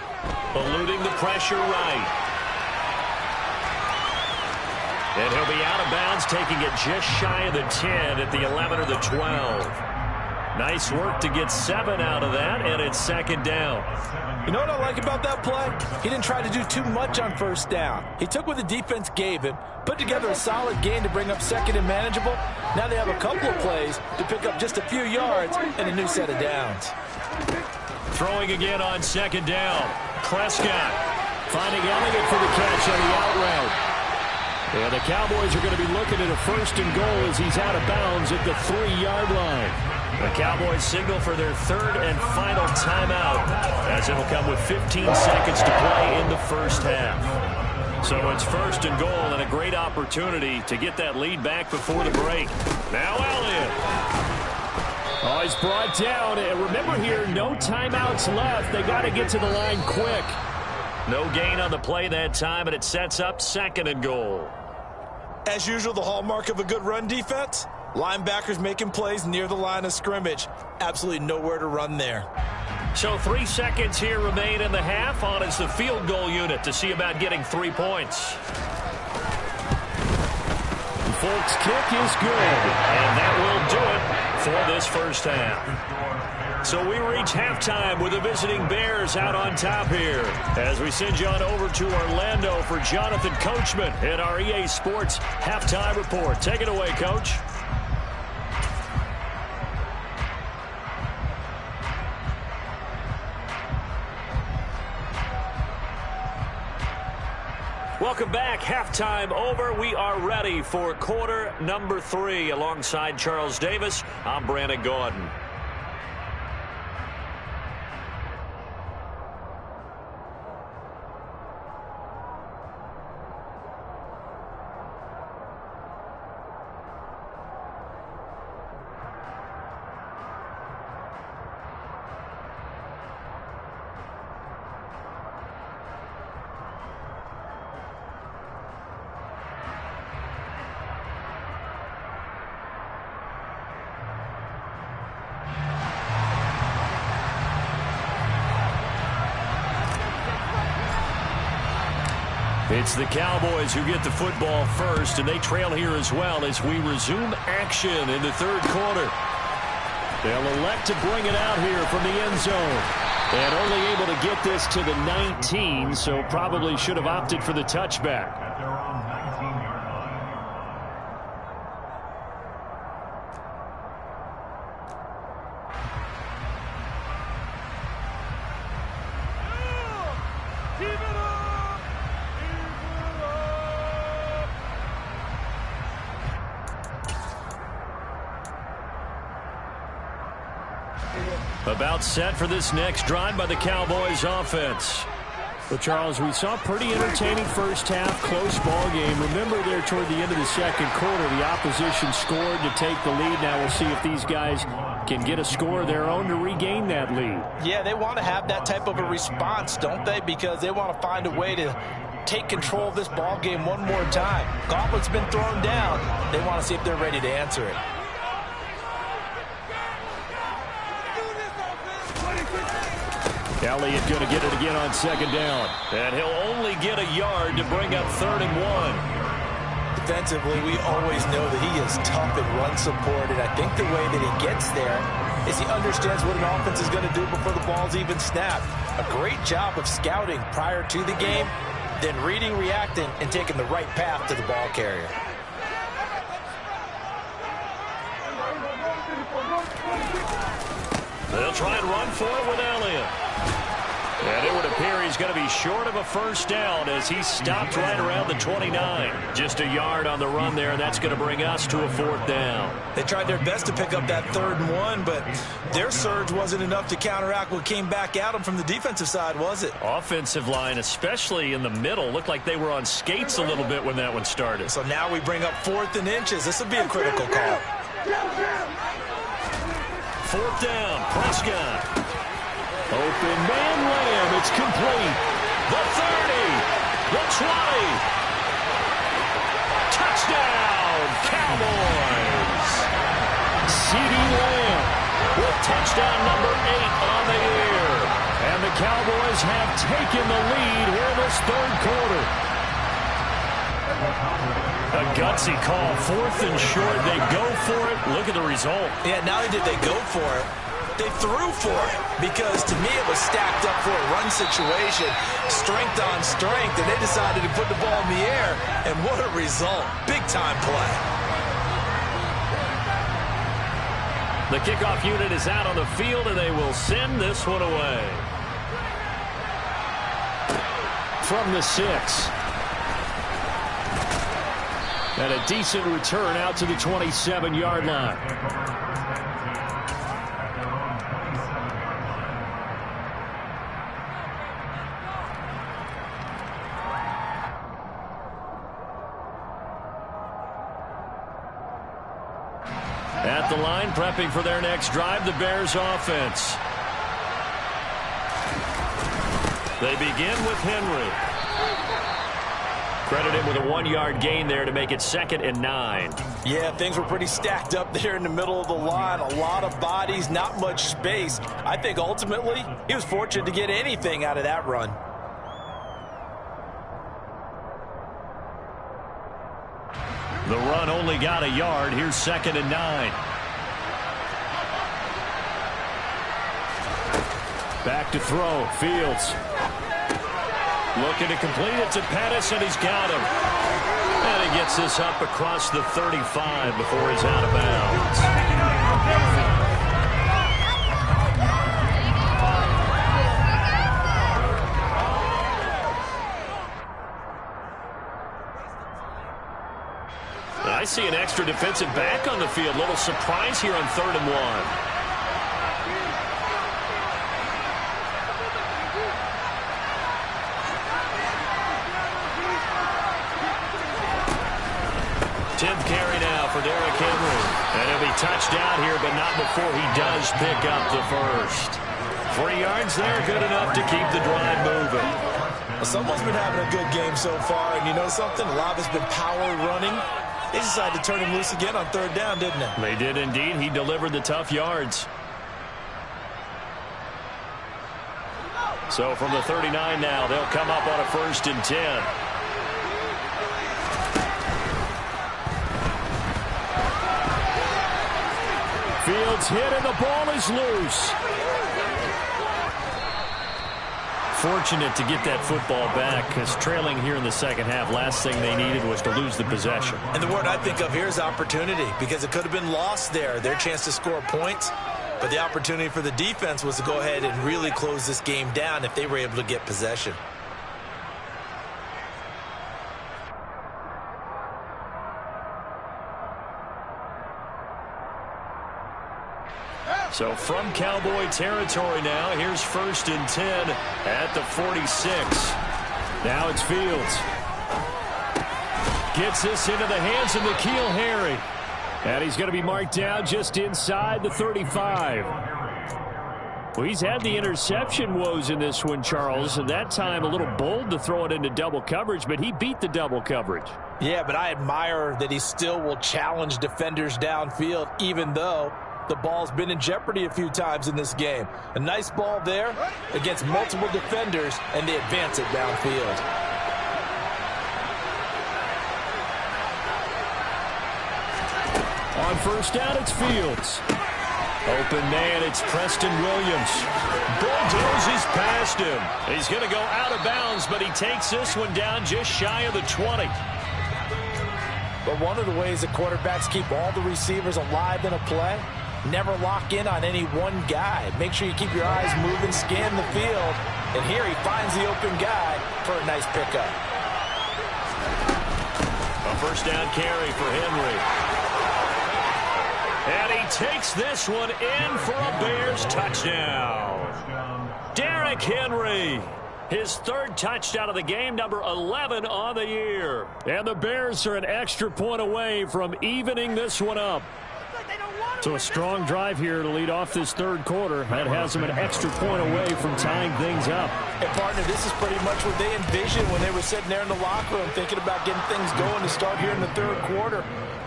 eluding the pressure right. And he'll be out of bounds, taking it just shy of the 10 at the 11 or the 12. Nice work to get 7 out of that, and it's 2nd down. You know what I like about that play? He didn't try to do too much on first down. He took what the defense gave him, put together a solid gain to bring up 2nd and manageable. Now they have a couple of plays to pick up just a few yards and a new set of downs. Throwing again on 2nd down. Prescott finding Elliott for the catch on the out route. And the Cowboys are going to be looking at a 1st and goal as he's out of bounds at the 3-yard line. The Cowboys signal for their 3rd and final timeout, as it'll come with 15 seconds to play in the first half. So it's 1st and goal and a great opportunity to get that lead back before the break. Now Elliott. Oh, he's brought down. And remember here, no timeouts left. They got to get to the line quick. No gain on the play that time, and it sets up 2nd and goal. As usual, the hallmark of a good run defense, linebackers making plays near the line of scrimmage. Absolutely nowhere to run there. So 3 seconds here remain in the half. On is the field goal unit to see about getting 3 points. Folks' kick is good. And that will do it for this first half. So we reach halftime with the visiting Bears out on top here, as we send you on over to Orlando for Jonathan Coachman in our EA Sports Halftime Report. Take it away, Coach. Welcome back. Halftime over. We are ready for quarter number 3. Alongside Charles Davis, I'm Brandon Gordon. It's the Cowboys who get the football first, and they trail here as well as we resume action in the 3rd quarter. They'll elect to bring it out here from the end zone. And only able to get this to the 19, so probably should have opted for the touchback. At their own 19-yard line. About set for this next drive by the Cowboys offense. Well, Charles, we saw a pretty entertaining first half, close ball game. Remember there toward the end of the 2nd quarter, the opposition scored to take the lead. Now we'll see if these guys can get a score of their own to regain that lead. Yeah, they want to have that type of a response, don't they? Because they want to find a way to take control of this ball game one more time. Gauntlet's been thrown down. They want to see if they're ready to answer it. Elliott going to get it again on 2nd down. And he'll only get a yard to bring up 3rd and 1. Defensively, we always know that he is tough and run support, and I think the way that he gets there is he understands what an offense is going to do before the ball's even snapped. A great job of scouting prior to the game, then reading, reacting, and taking the right path to the ball carrier. They'll try and run for it with Elliott. And it would appear he's going to be short of a first down as he stopped right around the 29. Just a yard on the run there, and that's going to bring us to a 4th down. They tried their best to pick up that 3rd and 1, but their surge wasn't enough to counteract what came back at them from the defensive side, was it? Offensive line, especially in the middle, looked like they were on skates a little bit when that one started. So now we bring up 4th and inches. This will be a critical call. 4th down, Prescott. Open man Lamb, it's complete. The 30, the 20. Touchdown, Cowboys. CeeDee Lamb with touchdown number 8 on the year. And the Cowboys have taken the lead here in this 3rd quarter. A gutsy call, 4th and short. They go for it. Look at the result. Yeah, not only did they go for it, they threw for it, because to me it was stacked up for a run situation, strength on strength, and they decided to put the ball in the air, and what a result. Big-time play. The kickoff unit is out on the field, and they will send this one away. From the 6. And a decent return out to the 27-yard line. At the line, prepping for their next drive, the Bears offense. They begin with Henry. Credit him with a 1-yard gain there to make it 2nd and 9. Yeah, things were pretty stacked up there in the middle of the line. A lot of bodies, not much space. I think ultimately he was fortunate to get anything out of that run. The run only got a yard. Here's 2nd and 9. Back to throw. Fields. Looking to complete it to Pettis, and he's got him. And he gets this up across the 35 before he's out of bounds. I see an extra defensive back on the field. Little surprise here on 3rd and 1. Carry now for Derrick Henry. And he'll be touched down here, but not before he does pick up the first. 3 yards there, good enough to keep the drive moving. Well, someone's been having a good game so far, and you know something? A lot has been power running. They decided to turn him loose again on 3rd down, didn't they? They did indeed. He delivered the tough yards. So from the 39 now, they'll come up on a 1st and 10. Fields hit and the ball is loose. Fortunate to get that football back because trailing here in the second half, last thing they needed was to lose the possession. And the word I think of here is opportunity because it could have been lost there. Their chance to score points, but the opportunity for the defense was to go ahead and really close this game down if they were able to get possession. So from Cowboy territory now, here's 1st and 10 at the 46. Now it's Fields. Gets this into the hands of N'Keal Harry. And he's going to be marked down just inside the 35. Well, he's had the interception woes in this one, Charles, and that time a little bold to throw it into double coverage, but he beat the double coverage. Yeah, but I admire that he still will challenge defenders downfield, even though the ball's been in jeopardy a few times in this game. A nice ball there against multiple defenders, and they advance it downfield. On 1st down, it's Fields. Open man, it's Preston Williams. Bulldozes past him. He's going to go out of bounds, but he takes this one down just shy of the 20. But one of the ways that quarterbacks keep all the receivers alive in a play, never lock in on any one guy. Make sure you keep your eyes moving, scan the field. And here he finds the open guy for a nice pickup. A 1st down carry for Henry. And he takes this one in for a Bears touchdown. Derrick Henry, his 3rd touchdown of the game, number 11 on the year. And the Bears are an extra point away from evening this one up. So a strong drive here to lead off this 3rd quarter. That has them an extra point away from tying things up. And, partner, this is pretty much what they envisioned when they were sitting there in the locker room thinking about getting things going to start here in the 3rd quarter.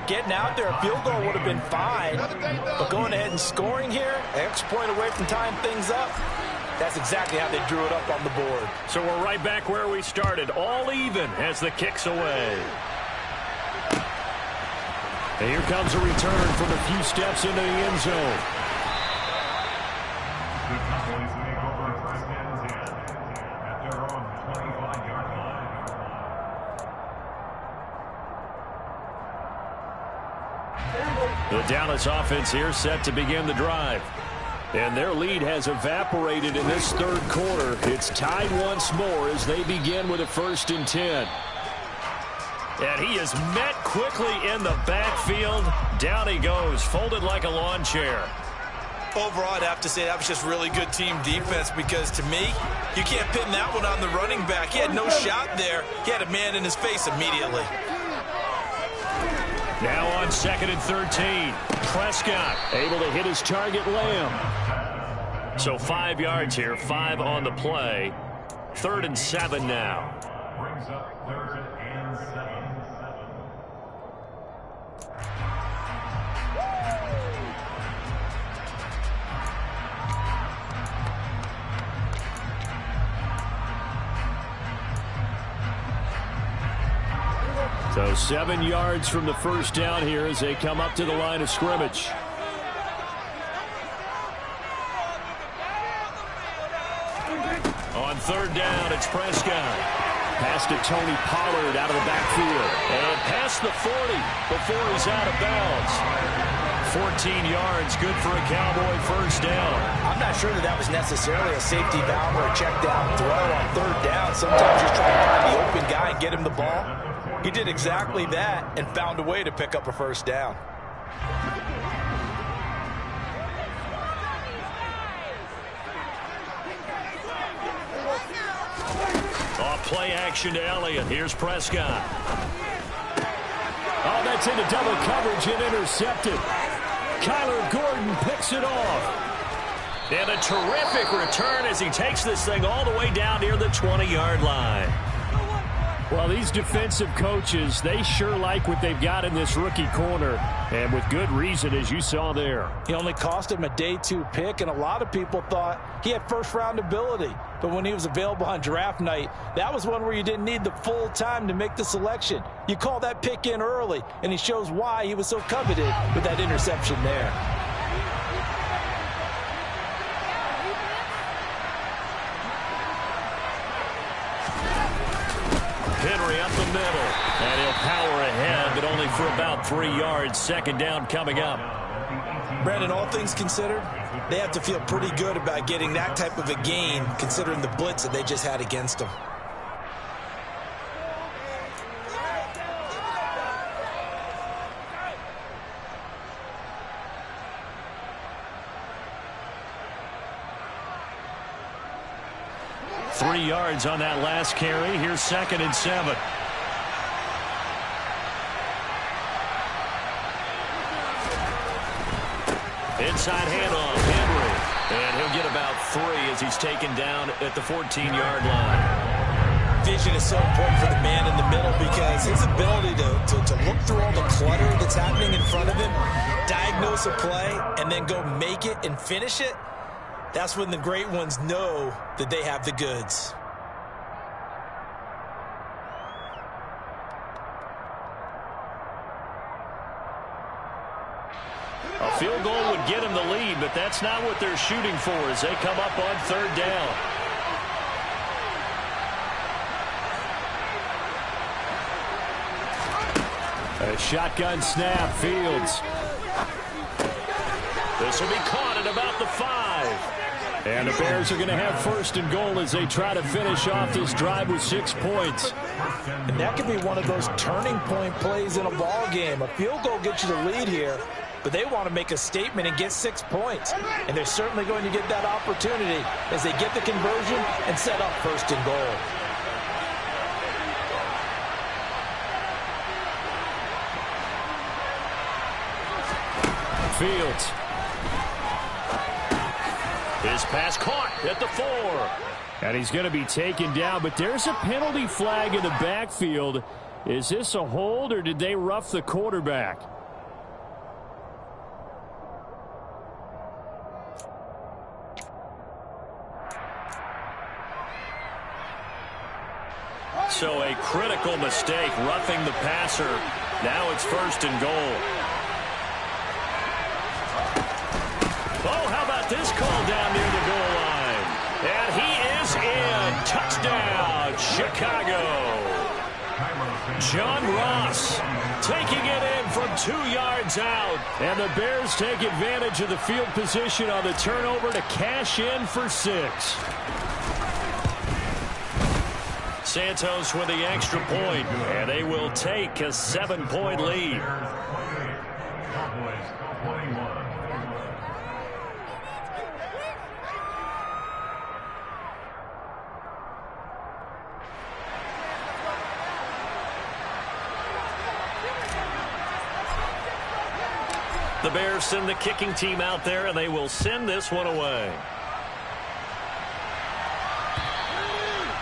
Getting out there, a field goal would have been fine. But going ahead and scoring here, an extra point away from tying things up, that's exactly how they drew it up on the board. So we're right back where we started, all even as the kick's away. And here comes a return from a few steps into the end zone. The Cowboys take over 1st and 10 at their own 25-yard line. The Dallas offense here set to begin the drive. And their lead has evaporated in this 3rd quarter. It's tied once more as they begin with a 1st and 10. And he is met quickly in the backfield. Down he goes, folded like a lawn chair. Overall, I'd have to say that was just really good team defense because, to me, you can't pin that one on the running back. He had no shot there. He had a man in his face immediately. Now on 2nd and 13. Prescott able to hit his target, Lamb. So 5 yards here, 5 on the play. 3rd and 7 now. Brings up 3rd and 7. So 7 yards from the first down here as they come up to the line of scrimmage. On 3rd down, it's Prescott. Pass to Tony Pollard out of the backfield. And past the 40 before he's out of bounds. 14 yards, good for a Cowboy first down. I'm not sure that was necessarily a safety valve or a check down throw on 3rd down. Sometimes just trying to find the open guy and get him the ball. He did exactly that and found a way to pick up a first down. Off play action to Elliott. Here's Prescott. Oh, that's into double coverage and intercepted. Kyler Gordon picks it off. And a terrific return as he takes this thing all the way down near the 20-yard line. Well, these defensive coaches, they sure like what they've got in this rookie corner, and with good reason, as you saw there. He only cost him a day 2 pick, and a lot of people thought he had first-round ability. But when he was available on draft night, that was one where you didn't need the full time to make the selection. You call that pick in early, and he shows why he was so coveted with that interception there. Henry up the middle, and he'll power ahead, but only for about 3 yards. 2nd down coming up. Brandon, all things considered, they have to feel pretty good about getting that type of a gain, considering the blitz that they just had against them. Three yards on that last carry. Here's 2nd and 7. Inside handoff, Henry. And he'll get about 3 as he's taken down at the 14-yard line. Vision is so important for the man in the middle because his ability to look through all the clutter that's happening in front of him, diagnose a play, and then go make it and finish it, that's when the great ones know that they have the goods. A field goal would get him the lead, but that's not what they're shooting for as they come up on 3rd down. A shotgun snap, Fields. This will be caught at about the 5. And the Bears are going to have 1st and goal as they try to finish off this drive with 6 points. And that could be one of those turning point plays in a ball game. A field goal gets you the lead here, but they want to make a statement and get 6 points. And they're certainly going to get that opportunity as they get the conversion and set up 1st and goal. Fields. His pass caught at the 4. And he's going to be taken down, but there's a penalty flag in the backfield. Is this a hold, or did they rough the quarterback? So a critical mistake, roughing the passer. Now it's 1st and goal. Oh, how about this call down near the goal line? And he is in. Touchdown, Chicago. John Ross taking it in from 2 yards out. And the Bears take advantage of the field position on the turnover to cash in for 6. Santos with the extra point, and they will take a 7-point lead. The Bears send the kicking team out there, and they will send this one away.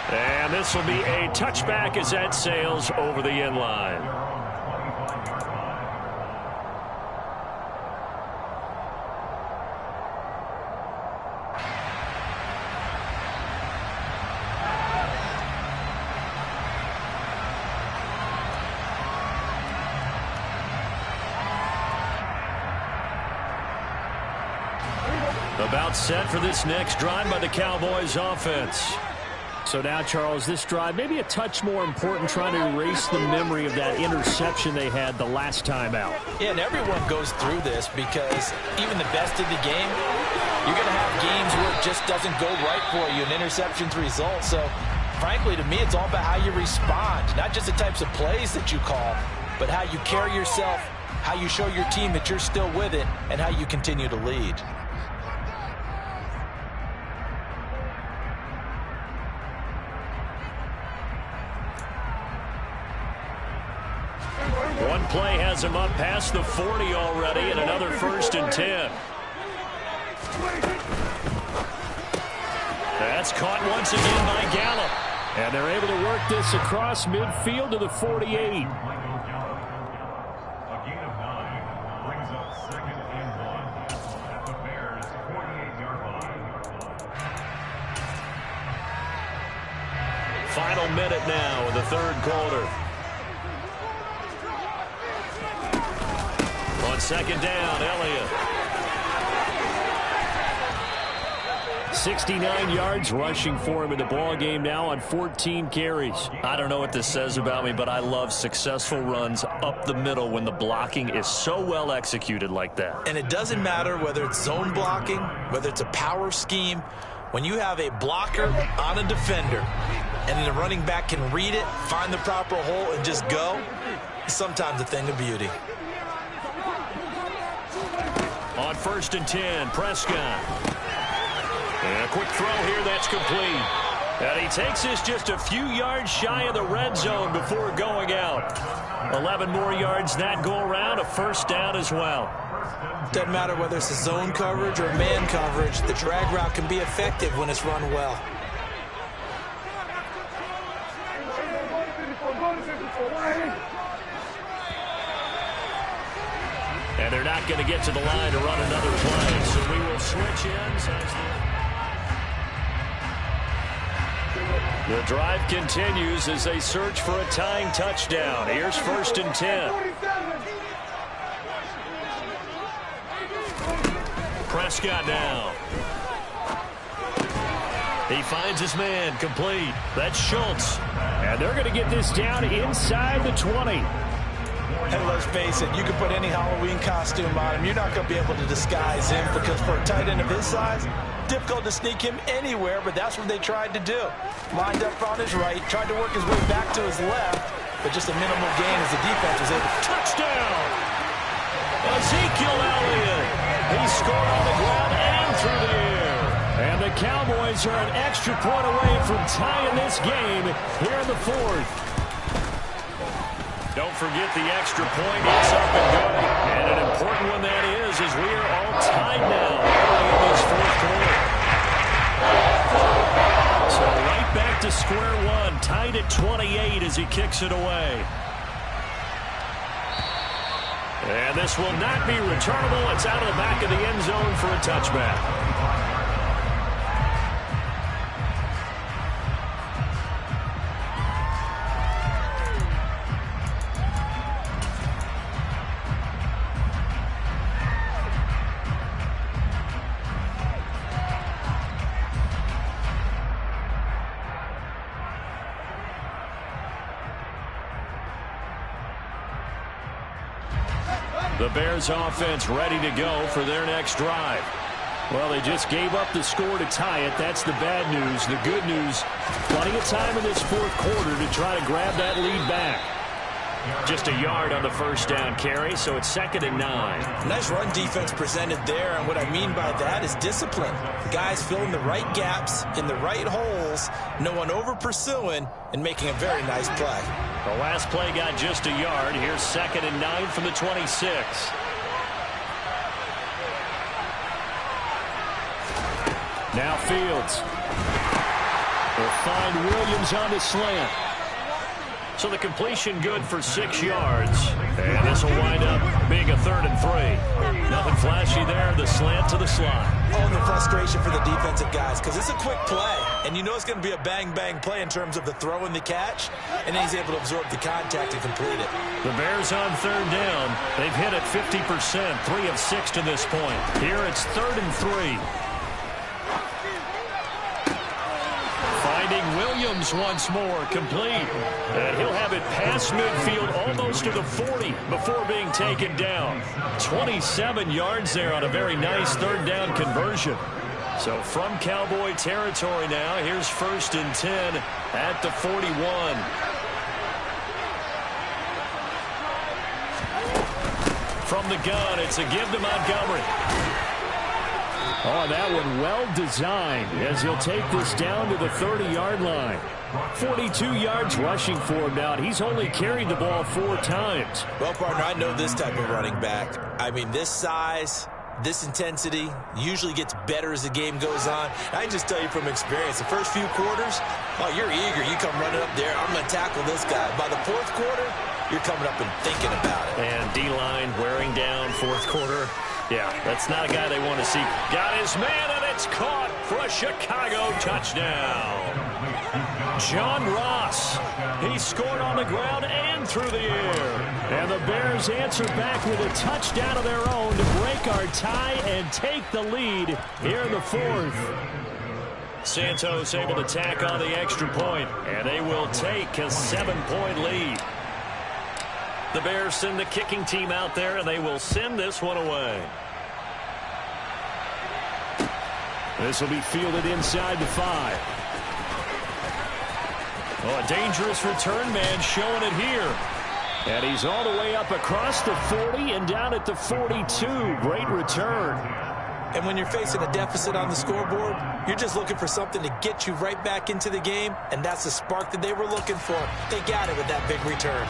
And this will be a touchback as that sails over the end line. About set for this next drive by the Cowboys offense. So now, Charles, this drive maybe a touch more important, trying to erase the memory of that interception they had the last time out. Yeah, and everyone goes through this because even the best of the game, you're going to have games where it just doesn't go right for you, and interceptions result. So, frankly, to me, it's all about how you respond, not just the types of plays that you call, but how you carry yourself, how you show your team that you're still with it, and how you continue to lead. One play has him up past the 40 already, and another 1st and 10. That's caught once again by Gallup. And they're able to work this across midfield to the 48. A gain of 9 brings up 2nd and 1 at the Bears' 48-yard line. Final minute now in the 3rd quarter. On 2nd down, Elliott. 69 yards rushing for him in the ball game now on 14 carries. I don't know what this says about me, but I love successful runs up the middle when the blocking is so well executed like that. And it doesn't matter whether it's zone blocking, whether it's a power scheme. When you have a blocker on a defender and then the running back can read it, find the proper hole, and just go, it's sometimes a thing of beauty. On 1st and 10, Prescott. And a quick throw here that's complete. And he takes this just a few yards shy of the red zone before going out. 11 more yards that go around, a 1st down as well. Doesn't matter whether it's a zone coverage or man coverage, the drag route can be effective when it's run well. And they're not going to get to the line to run another play, so we will switch ends. The drive continues as they search for a tying touchdown. Here's 1st and 10. Prescott now. He finds his man, complete. That's Schultz. And they're going to get this down inside the 20. And let's face it, you can put any Halloween costume on him. You're not going to be able to disguise him because for a tight end of his size, difficult to sneak him anywhere, but that's what they tried to do. Lined up on his right, tried to work his way back to his left, but just a minimal gain as the defense was able to. Touchdown! Ezekiel Elliott. He scored on the ground and through the air. And the Cowboys are an extra point away from tying this game here in the 4th. Don't forget the extra point. It's up and going. And an important one that is as we are all tied now early in this 4th quarter. So right back to square one. Tied at 28 as he kicks it away. And this will not be returnable. It's out of the back of the end zone for a touchback. The Bears offense ready to go for their next drive. Well, they just gave up the score to tie it. That's the bad news. The good news, plenty of time in this fourth quarter to try to grab that lead back. Just a yard on the first down carry, so it's 2nd and 9. Nice run defense presented there, and what I mean by that is discipline. Guys filling the right gaps in the right holes, no one over-pursuing, and making a very nice play. The last play got just a yard. Here's 2nd and 9 from the 26. Now Fields will find Williams on the slant. So the completion good for 6 yards. And this will wind up being a 3rd and 3. Nothing flashy there. The slant to the slot. Oh, and the frustration for the defensive guys, because it's a quick play. And you know it's going to be a bang-bang play in terms of the throw and the catch. And then he's able to absorb the contact and complete it. The Bears on 3rd down. They've hit it 50%, 3 of 6 to this point. Here it's 3rd and 3. Finding Williams once more, complete. And he'll have it past midfield almost to the 40 before being taken down. 27 yards there on a very nice 3rd down conversion. So from Cowboy territory now, here's 1st and 10 at the 41. From the gun, it's a give to Montgomery. Oh, that one well designed as he'll take this down to the 30-yard line. 42 yards rushing for him now. He's only carried the ball 4 times. Well, partner, I know this type of running back. I mean, this size, this intensity usually gets better as the game goes on. I can just tell you from experience, the first few quarters, oh, you're eager. You come running up there. I'm going to tackle this guy. By the 4th quarter, you're coming up and thinking about it. And D-line wearing down 4th quarter. Yeah, that's not a guy they want to see. Got his man, and it's caught for a Chicago touchdown. John Ross. He scored on the ground and through the air. And the Bears answer back with a touchdown of their own to break our tie and take the lead here in the 4th. Santos able to tack on the extra point, and they will take a 7-point lead. The Bears send the kicking team out there, and they will send this one away. This will be fielded inside the 5. Oh, a dangerous return man showing it here. And he's all the way up across the 40 and down at the 42. Great return. And when you're facing a deficit on the scoreboard, you're just looking for something to get you right back into the game, and that's the spark that they were looking for. They got it with that big return.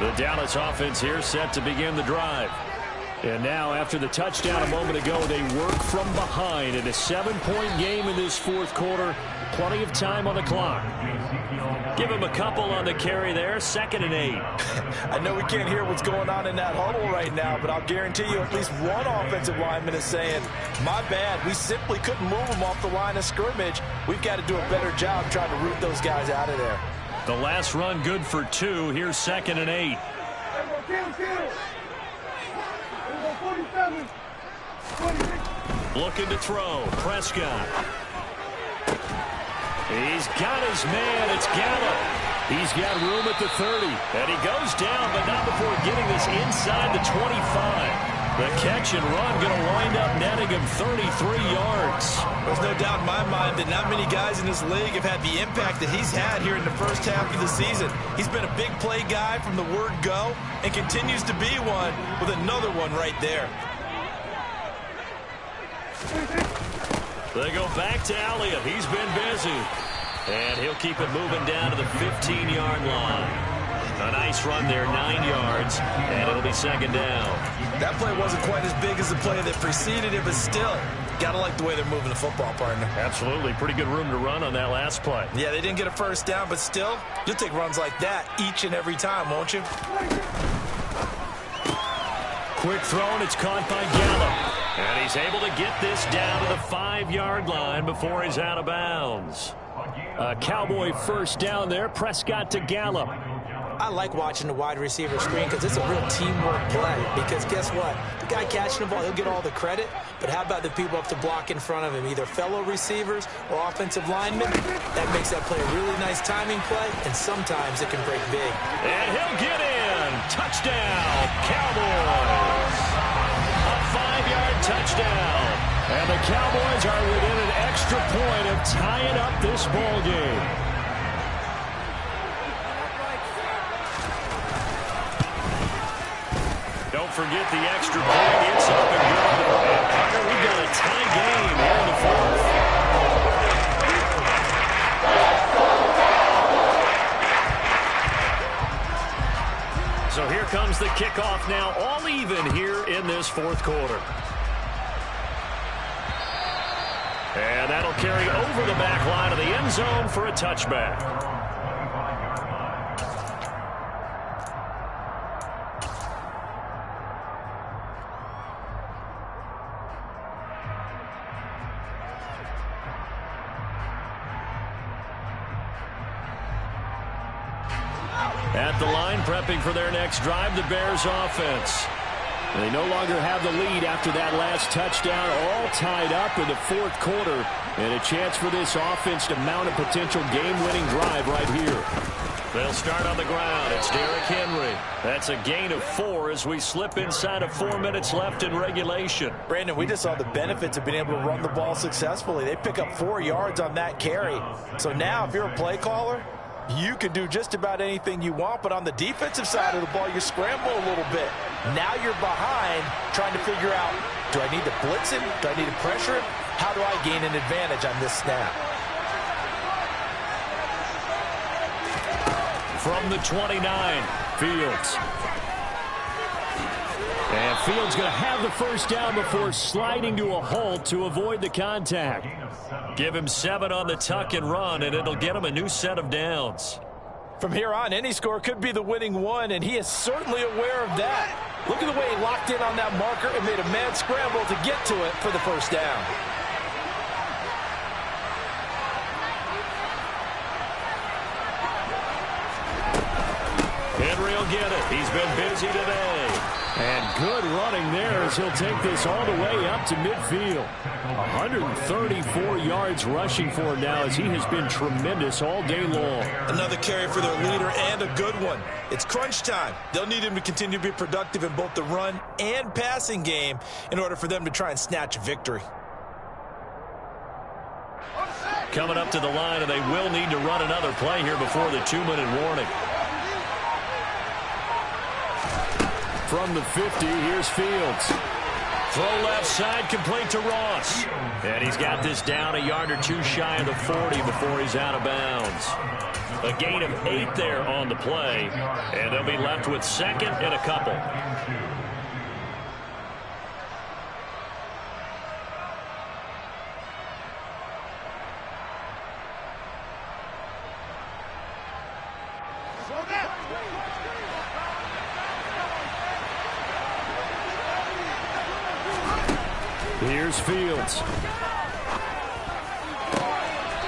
The Dallas offense here set to begin the drive. And now, after the touchdown a moment ago, they work from behind in a 7-point game in this 4th quarter. Plenty of time on the clock. Give him a couple on the carry there. 2nd and 8. I know we can't hear what's going on in that huddle right now, but I'll guarantee you at least one offensive lineman is saying, my bad, we simply couldn't move them off the line of scrimmage. We've got to do a better job trying to root those guys out of there. The last run good for 2. Here's 2nd and 8. Looking to throw. Prescott. He's got his man. It's Gallup. He's got room at the 30. And he goes down, but not before getting this inside the 25. The catch and run going to wind up netting him 33 yards. There's no doubt in my mind that not many guys in this league have had the impact that he's had here in the first half of the season. He's been a big play guy from the word go and continues to be one with another one right there. They go back to Elliott. He's been busy. And he'll keep it moving down to the 15-yard line. A nice run there, 9 yards, and it'll be 2nd down. That play wasn't quite as big as the play that preceded it, but still, got to like the way they're moving the football, partner. Absolutely. Pretty good room to run on that last play. Yeah, they didn't get a first down, but still, you'll take runs like that each and every time, won't you? Quick throw, and it's caught by Gallup. And he's able to get this down to the 5-yard line before he's out of bounds. A Cowboy first down there. Prescott to Gallup. I like watching the wide receiver screen because it's a real teamwork play. Because guess what? The guy catching the ball, he'll get all the credit. But how about the people up to block in front of him, either fellow receivers or offensive linemen? That makes that play a really nice timing play, and sometimes it can break big. And he'll get in. Touchdown, Cowboys. A 5-yard touchdown. And the Cowboys are within an extra point of tying up this ball game. Don't forget the extra point. It's up and good. And partner, we've got a tie game here in the fourth. So here comes the kickoff now, all even here in this fourth quarter. And that'll carry over the back line of the end zone for a touchback. At the line, prepping for their next drive, the Bears offense. They no longer have the lead after that last touchdown, all tied up in the fourth quarter. And a chance for this offense to mount a potential game-winning drive right here. They'll start on the ground. It's Derrick Henry. That's a gain of 4 as we slip inside of 4 minutes left in regulation. Brandon, we just saw the benefits of being able to run the ball successfully. They pick up 4 yards on that carry. So now if you're a play caller, you can do just about anything you want, but on the defensive side of the ball, you scramble a little bit. Now you're behind trying to figure out, do I need to blitz him? Do I need to pressure him? How do I gain an advantage on this snap? From the 29, Fields. And Fields going to have the first down before sliding to a halt to avoid the contact. Give him 7 on the tuck and run, and it'll get him a new set of downs. From here on, any score could be the winning one, and he is certainly aware of that. Look at the way he locked in on that marker and made a mad scramble to get to it for the first down. Henry will get it. He's been busy today. And good running there as he'll take this all the way up to midfield. 134 yards rushing for him now as he has been tremendous all day long. Another carry for their leader and a good one. It's crunch time. They'll need him to continue to be productive in both the run and passing game in order for them to try and snatch a victory. Coming up to the line, and they will need to run another play here before the 2-minute warning. From the 50, here's Fields. Throw left side, complete to Ross. And he's got this down a yard or 2 shy of the 40 before he's out of bounds. A gain of 8 there on the play, and they'll be left with second and a couple. Here's Fields.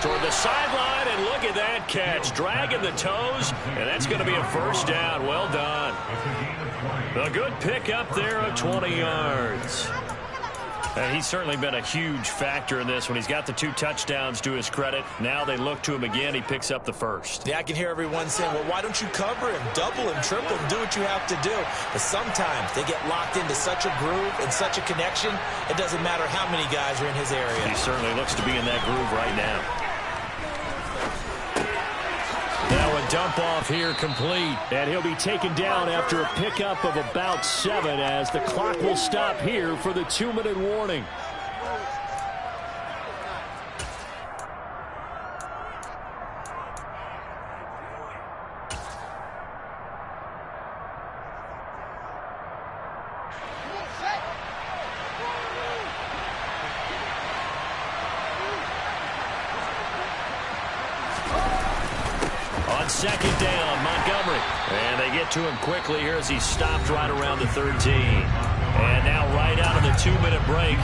Toward the sideline, and look at that catch. Dragging the toes, and that's going to be a first down. Well done. A good pick up there of 20 yards. And he's certainly been a huge factor in this when he's got the 2 touchdowns to his credit. Now they look to him again. He picks up the first. Yeah, I can hear everyone saying, well, why don't you cover him, double him, triple him, do what you have to do. But sometimes they get locked into such a groove and such a connection, it doesn't matter how many guys are in his area. He certainly looks to be in that groove right now. Now a dump off here complete. And he'll be taken down after a pickup of about 7 as the clock will stop here for the 2-minute warning. Second down, Montgomery. And they get to him quickly here as he stopped right around the 13. And now right out of the 2-minute break,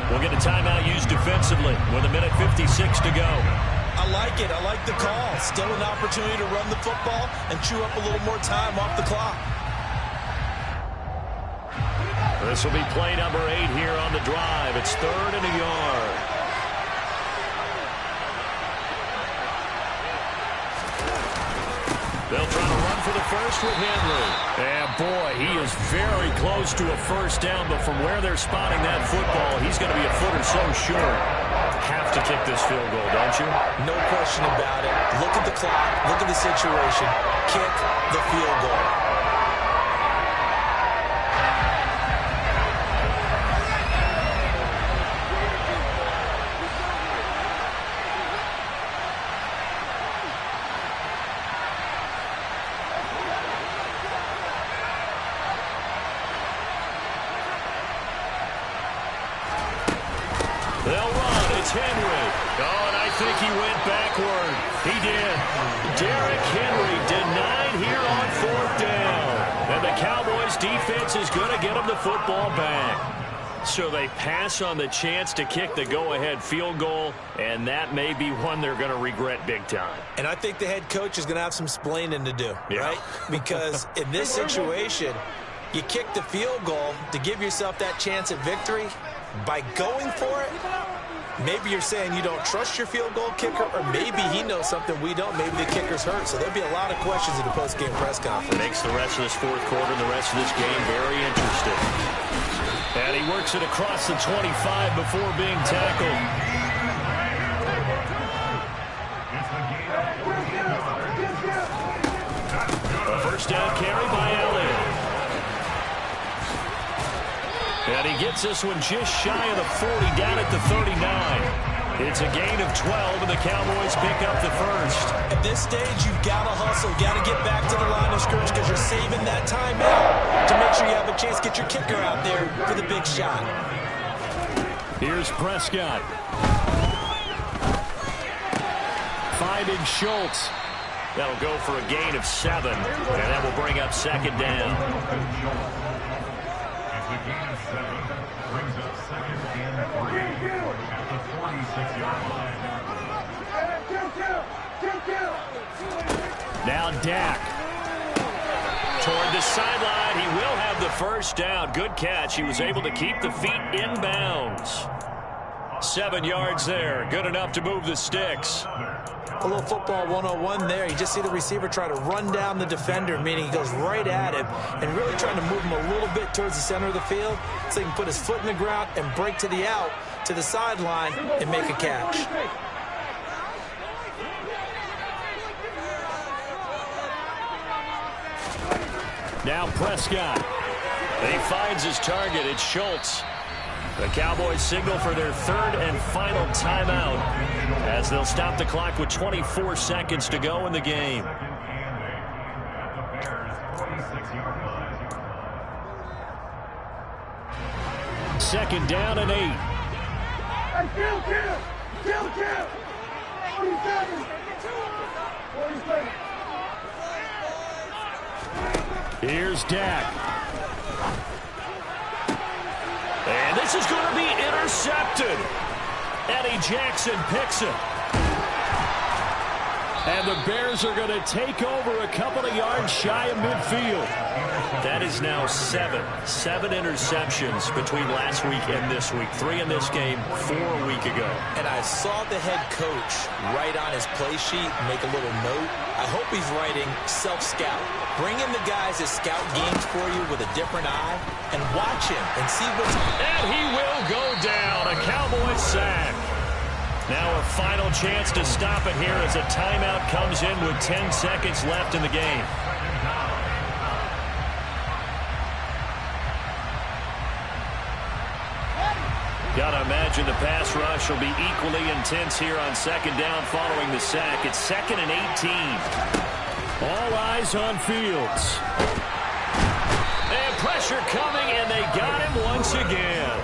we'll get a timeout used defensively with 1:56 to go. I like it. I like the call. Still an opportunity to run the football and chew up a little more time off the clock. This will be play number 8 here on the drive. It's 3rd and a yard. They'll try to run for the first with Henry. And boy, he is very close to a first down, but from where they're spotting that football, he's going to be a foot or so short. Have to kick this field goal, don't you? No question about it. Look at the clock. Look at the situation. Kick the field goal. They'll run. It's Henry. Oh, and I think he went backward. He did. Derrick Henry denied here on fourth down. And the Cowboys defense is going to get him the football back. So they pass on the chance to kick the go-ahead field goal, and that may be one they're going to regret big time. And I think the head coach is going to have some splaining to do, right? Because in this situation, you kick the field goal to give yourself that chance at victory. By going for it, maybe you're saying you don't trust your field goal kicker, or maybe he knows something we don't. Maybe the kicker's hurt. So there'll be a lot of questions in the post-game press conference. Makes the rest of this fourth quarter and the rest of this game very interesting. And he works it across the 25 before being tackled. A first down carry by Elliott. And he gets this one just shy of the 40, down at the 39. It's a gain of 12, and the Cowboys pick up the first. At this stage, you've got to hustle, got to get back to the line of scrimmage because you're saving that timeout to make sure you have a chance to get your kicker out there for the big shot. Here's Prescott. Finding Schultz. That'll go for a gain of 7, and that will bring up second down. The gain of 7 brings up second and 3 at the 46-yard line. Now Dak. Toward the sideline, he will have the first down. Good catch. He was able to keep the feet in bounds. 7 yards there. Good enough to move the sticks. A little football 101 there. You just see the receiver try to run down the defender, meaning he goes right at him and really trying to move him a little bit towards the center of the field so he can put his foot in the ground and break to the out, to the sideline, and make a catch. Now Prescott. And he finds his target. It's Schultz. The Cowboys signal for their third and final timeout as they'll stop the clock with 24 seconds to go in the game. Second down and 8. Here's Dak. And this is going to be intercepted. Eddie Jackson picks it. And the Bears are going to take over a couple of yards shy of midfield. That is now 7 interceptions between last week and this week. 3 in this game, 4 a week ago. And I saw the head coach write on his play sheet, make a little note. I hope he's writing self-scout. Bring in the guys that scout games for you with a different eye and watch him and see what's... And he will go down. A Cowboys sack. Now a final chance to stop it here as a timeout comes in with 10 seconds left in the game. Gotta imagine the pass rush will be equally intense here on second down following the sack. It's 2nd and 18. All eyes on Fields. And pressure coming, and they got him once again.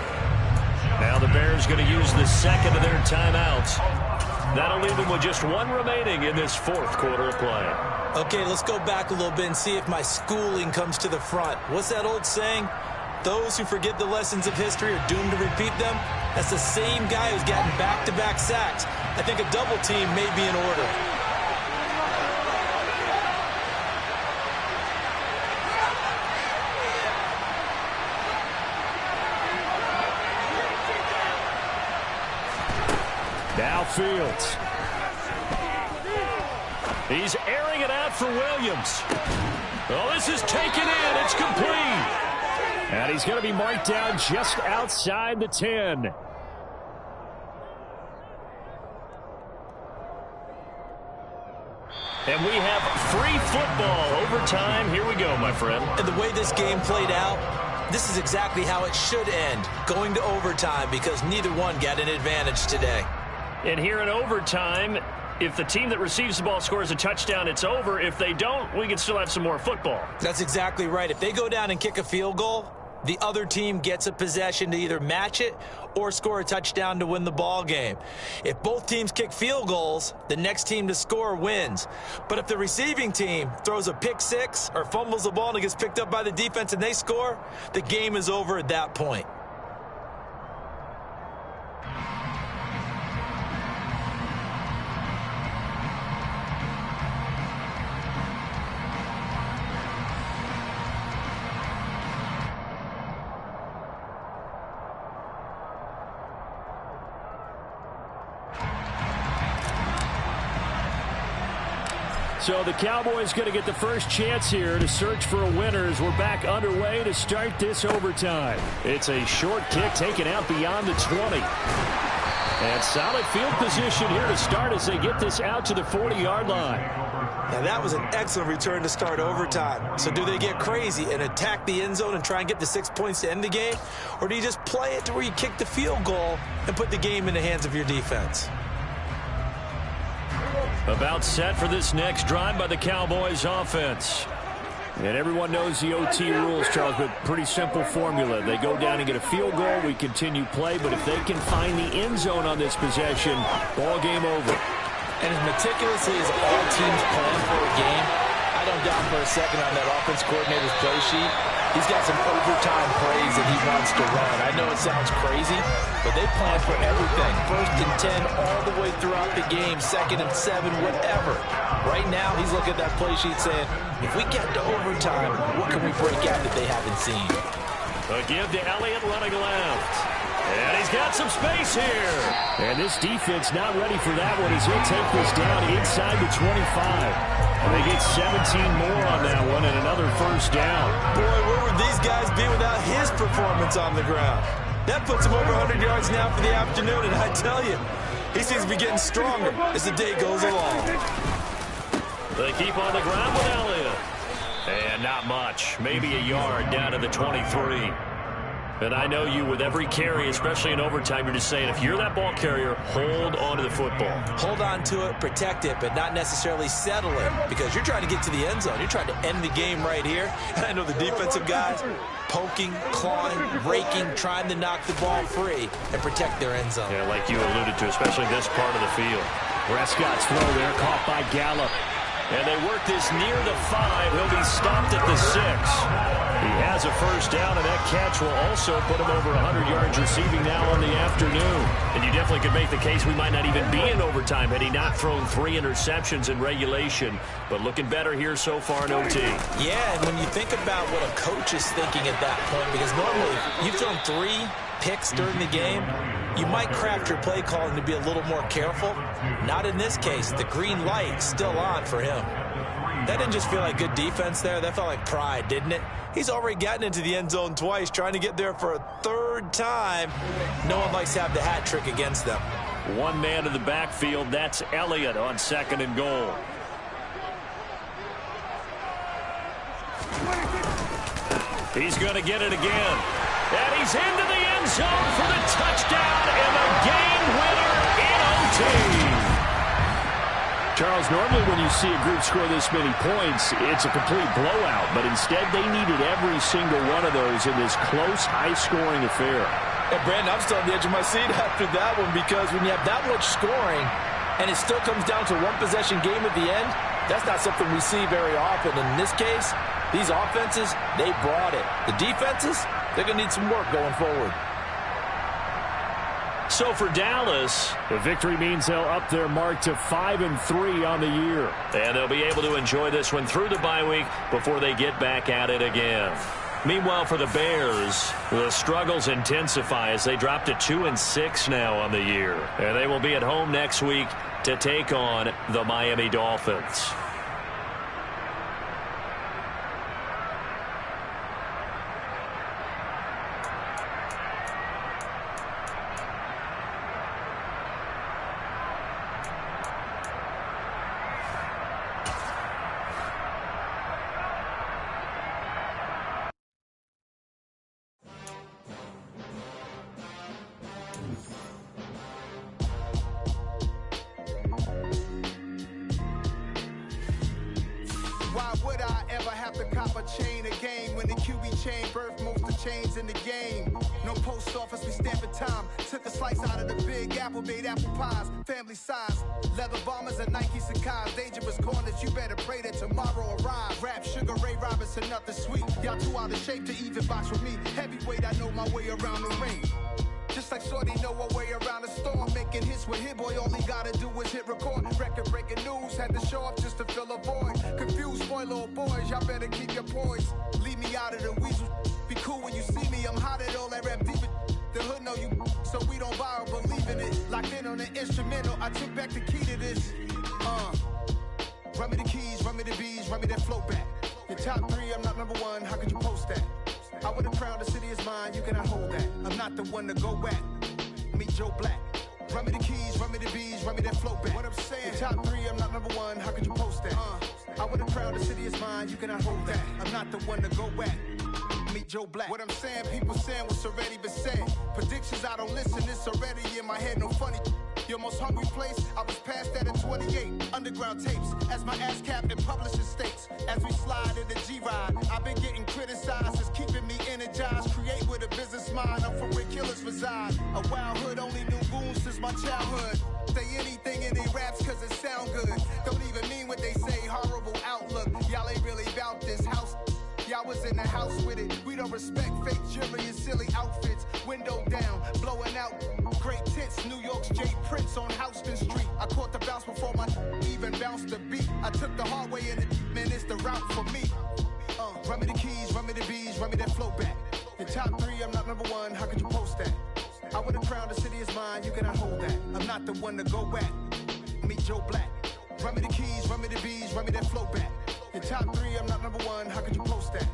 Now the Bears going to use the second of their timeouts. That'll leave them with just 1 remaining in this fourth quarter of play. Okay, let's go back a little bit and see if my schooling comes to the front. What's that old saying? Those who forget the lessons of history are doomed to repeat them. That's the same guy who's gotten back-to-back sacks. I think a double team may be in order. Now Fields. He's airing it out for Williams. Oh, this is taken in. It's complete. And he's going to be marked down just outside the 10. And we have free football overtime. Here we go, my friend. And the way this game played out, this is exactly how it should end, going to overtime, because neither one got an advantage today. And here in overtime, if the team that receives the ball scores a touchdown, it's over. If they don't, we can still have some more football. That's exactly right. If they go down and kick a field goal, the other team gets a possession to either match it or score a touchdown to win the ball game. If both teams kick field goals, the next team to score wins. But if the receiving team throws a pick six or fumbles the ball and it gets picked up by the defense and they score, the game is over at that point. So the Cowboys going to get the first chance here to search for a winner as we're back underway to start this overtime. It's a short kick taken out beyond the 20. And solid field position here to start as they get this out to the 40-yard line. Now that was an excellent return to start overtime. So do they get crazy and attack the end zone and try and get the 6 points to end the game? Or do you just play it to where you kick the field goal and put the game in the hands of your defense? About set for this next drive by the Cowboys offense. And everyone knows the OT rules, Charles, but pretty simple formula. They go down and get a field goal, we continue play, but if they can find the end zone on this possession, ball game over. And as meticulously as all teams plan for a game, I don't doubt for a second on that offense coordinator's play sheet, he's got some overtime plays that he wants to run. I know it sounds crazy, but they plan for everything. 1st and 10 all the way throughout the game, 2nd and 7, whatever. Right now, he's looking at that play sheet saying, if we get to overtime, what can we break out that they haven't seen? A give to Elliott running left. And he's got some space here. And this defense not ready for that one as he'll take this down inside the 25. And they get 17 more on that one and another first down. Boy, where would these guys be without his performance on the ground? That puts him over 100 yards now for the afternoon, and I tell you, he seems to be getting stronger as the day goes along. They keep on the ground with Elliott. And not much. Maybe a yard down to the 23. And I know you, with every carry, especially in overtime, you're just saying, if you're that ball carrier, hold on to the football. Hold on to it, protect it, but not necessarily settle it, because you're trying to get to the end zone. You're trying to end the game right here. And I know the defensive guys poking, clawing, raking, trying to knock the ball free and protect their end zone. Yeah, like you alluded to, especially this part of the field. Prescott's throw there, caught by Gallup. And they work this near the 5. He'll be stopped at the 6. He has a first down, and that catch will also put him over 100 yards receiving now on the afternoon. And you definitely could make the case we might not even be in overtime had he not thrown 3 interceptions in regulation. But looking better here so far in OT. Yeah, and when you think about what a coach is thinking at that point, because normally you've thrown 3 picks during the game, you might craft your play calling to be a little more careful. Not in this case. The green light still on for him. That didn't just feel like good defense there. That felt like pride, didn't it? He's already gotten into the end zone twice, trying to get there for a 3rd time. No one likes to have the hat trick against them. One man in the backfield. That's Elliott on 2nd and goal. He's going to get it again. And he's into the end zone for the touchdown and the game winner in OT. Charles, normally when you see a group score this many points, it's a complete blowout. But instead, they needed every single one of those in this close, high-scoring affair. And Brandon, I'm still on the edge of my seat after that one, because when you have that much scoring and it still comes down to one possession game at the end, that's not something we see very often. In this case, these offenses, they brought it. The defenses, they're going to need some work going forward. So for Dallas, the victory means they'll up their mark to 5-3 on the year. And they'll be able to enjoy this one through the bye week before they get back at it again. Meanwhile, for the Bears, the struggles intensify as they drop to 2-6 now on the year. And they will be at home next week to take on the Miami Dolphins. chain of game. When the QB chain birthed most of chains in the game. No post office, we stamping time. Took a slice out of the big apple, made apple pies. Family size, leather bombers and Nike Sacai's. Dangerous corners, you better pray that tomorrow arrives. Rap, Sugar Ray Robinson, nothing sweet. Y'all too out of shape to even box with me. Heavyweight, I know my way around the ring. Just like Shorty know her way around the storm. Making hits with Hit Boy, all he gotta do is hit record. Record breaking news, had to show up just to fill a void. Confused boy, little boys, y'all better keep your poise. Leave me out of the weasel. Be cool when you see me, I'm hot at all that rap deep. The hood know you, so we don't borrow, believe in it. Locked in on the instrumental, I took back the key to this. Run me the keys, run me the bees, run me that flow back. Your top 3, I'm not number 1, how could you post that? I would have crowned the city is mine, you cannot hold that. I'm not the one to go at. Meet Joe Black. Run me the keys, run me the bees, run me that flow back. What I'm saying, your top 3, I'm not number 1, how could you post that? I would have crowned the city is mine, you cannot hold that. I'm not the one to go at. Meet Joe Black. What I'm saying, people saying what's already been said. Predictions, I don't listen, it's already in my head, no funny. Your most hungry place, I was past that at 28. Underground tapes, as my ass cap in publishing states. As we slide in the G-Ride, I've been getting criticized, it's keeping me energized. Create with a business mind, I'm from where killers reside. A wild hood, only knew goons since my childhood. Say anything in they raps cause it sound good. Don't even mean what they say, horrible outlook. Y'all ain't really about this house. Y'all was in the house with it. We don't respect fake jewelry and silly outfits. Window down, blowing out. Great tits, New York's J. Prince on Houston Street. I caught the bounce before my even bounced the beat. I took the hard way and man, it's the route for me. Run me the keys, run me the bees, run me that flow back. Your top 3, I'm not number 1, how could you post that? I would have crowned the city is mine, you cannot hold that. I'm not the one to go at. Meet Joe Black. Run me the keys, run me the bees, run me that flow back. Your top 3, I'm not number 1, how could you post that?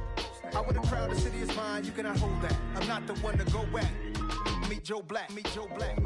I would have crowned the city is mine, you cannot hold that. I'm not the one to go at. Meet Joe Black, meet Joe Black.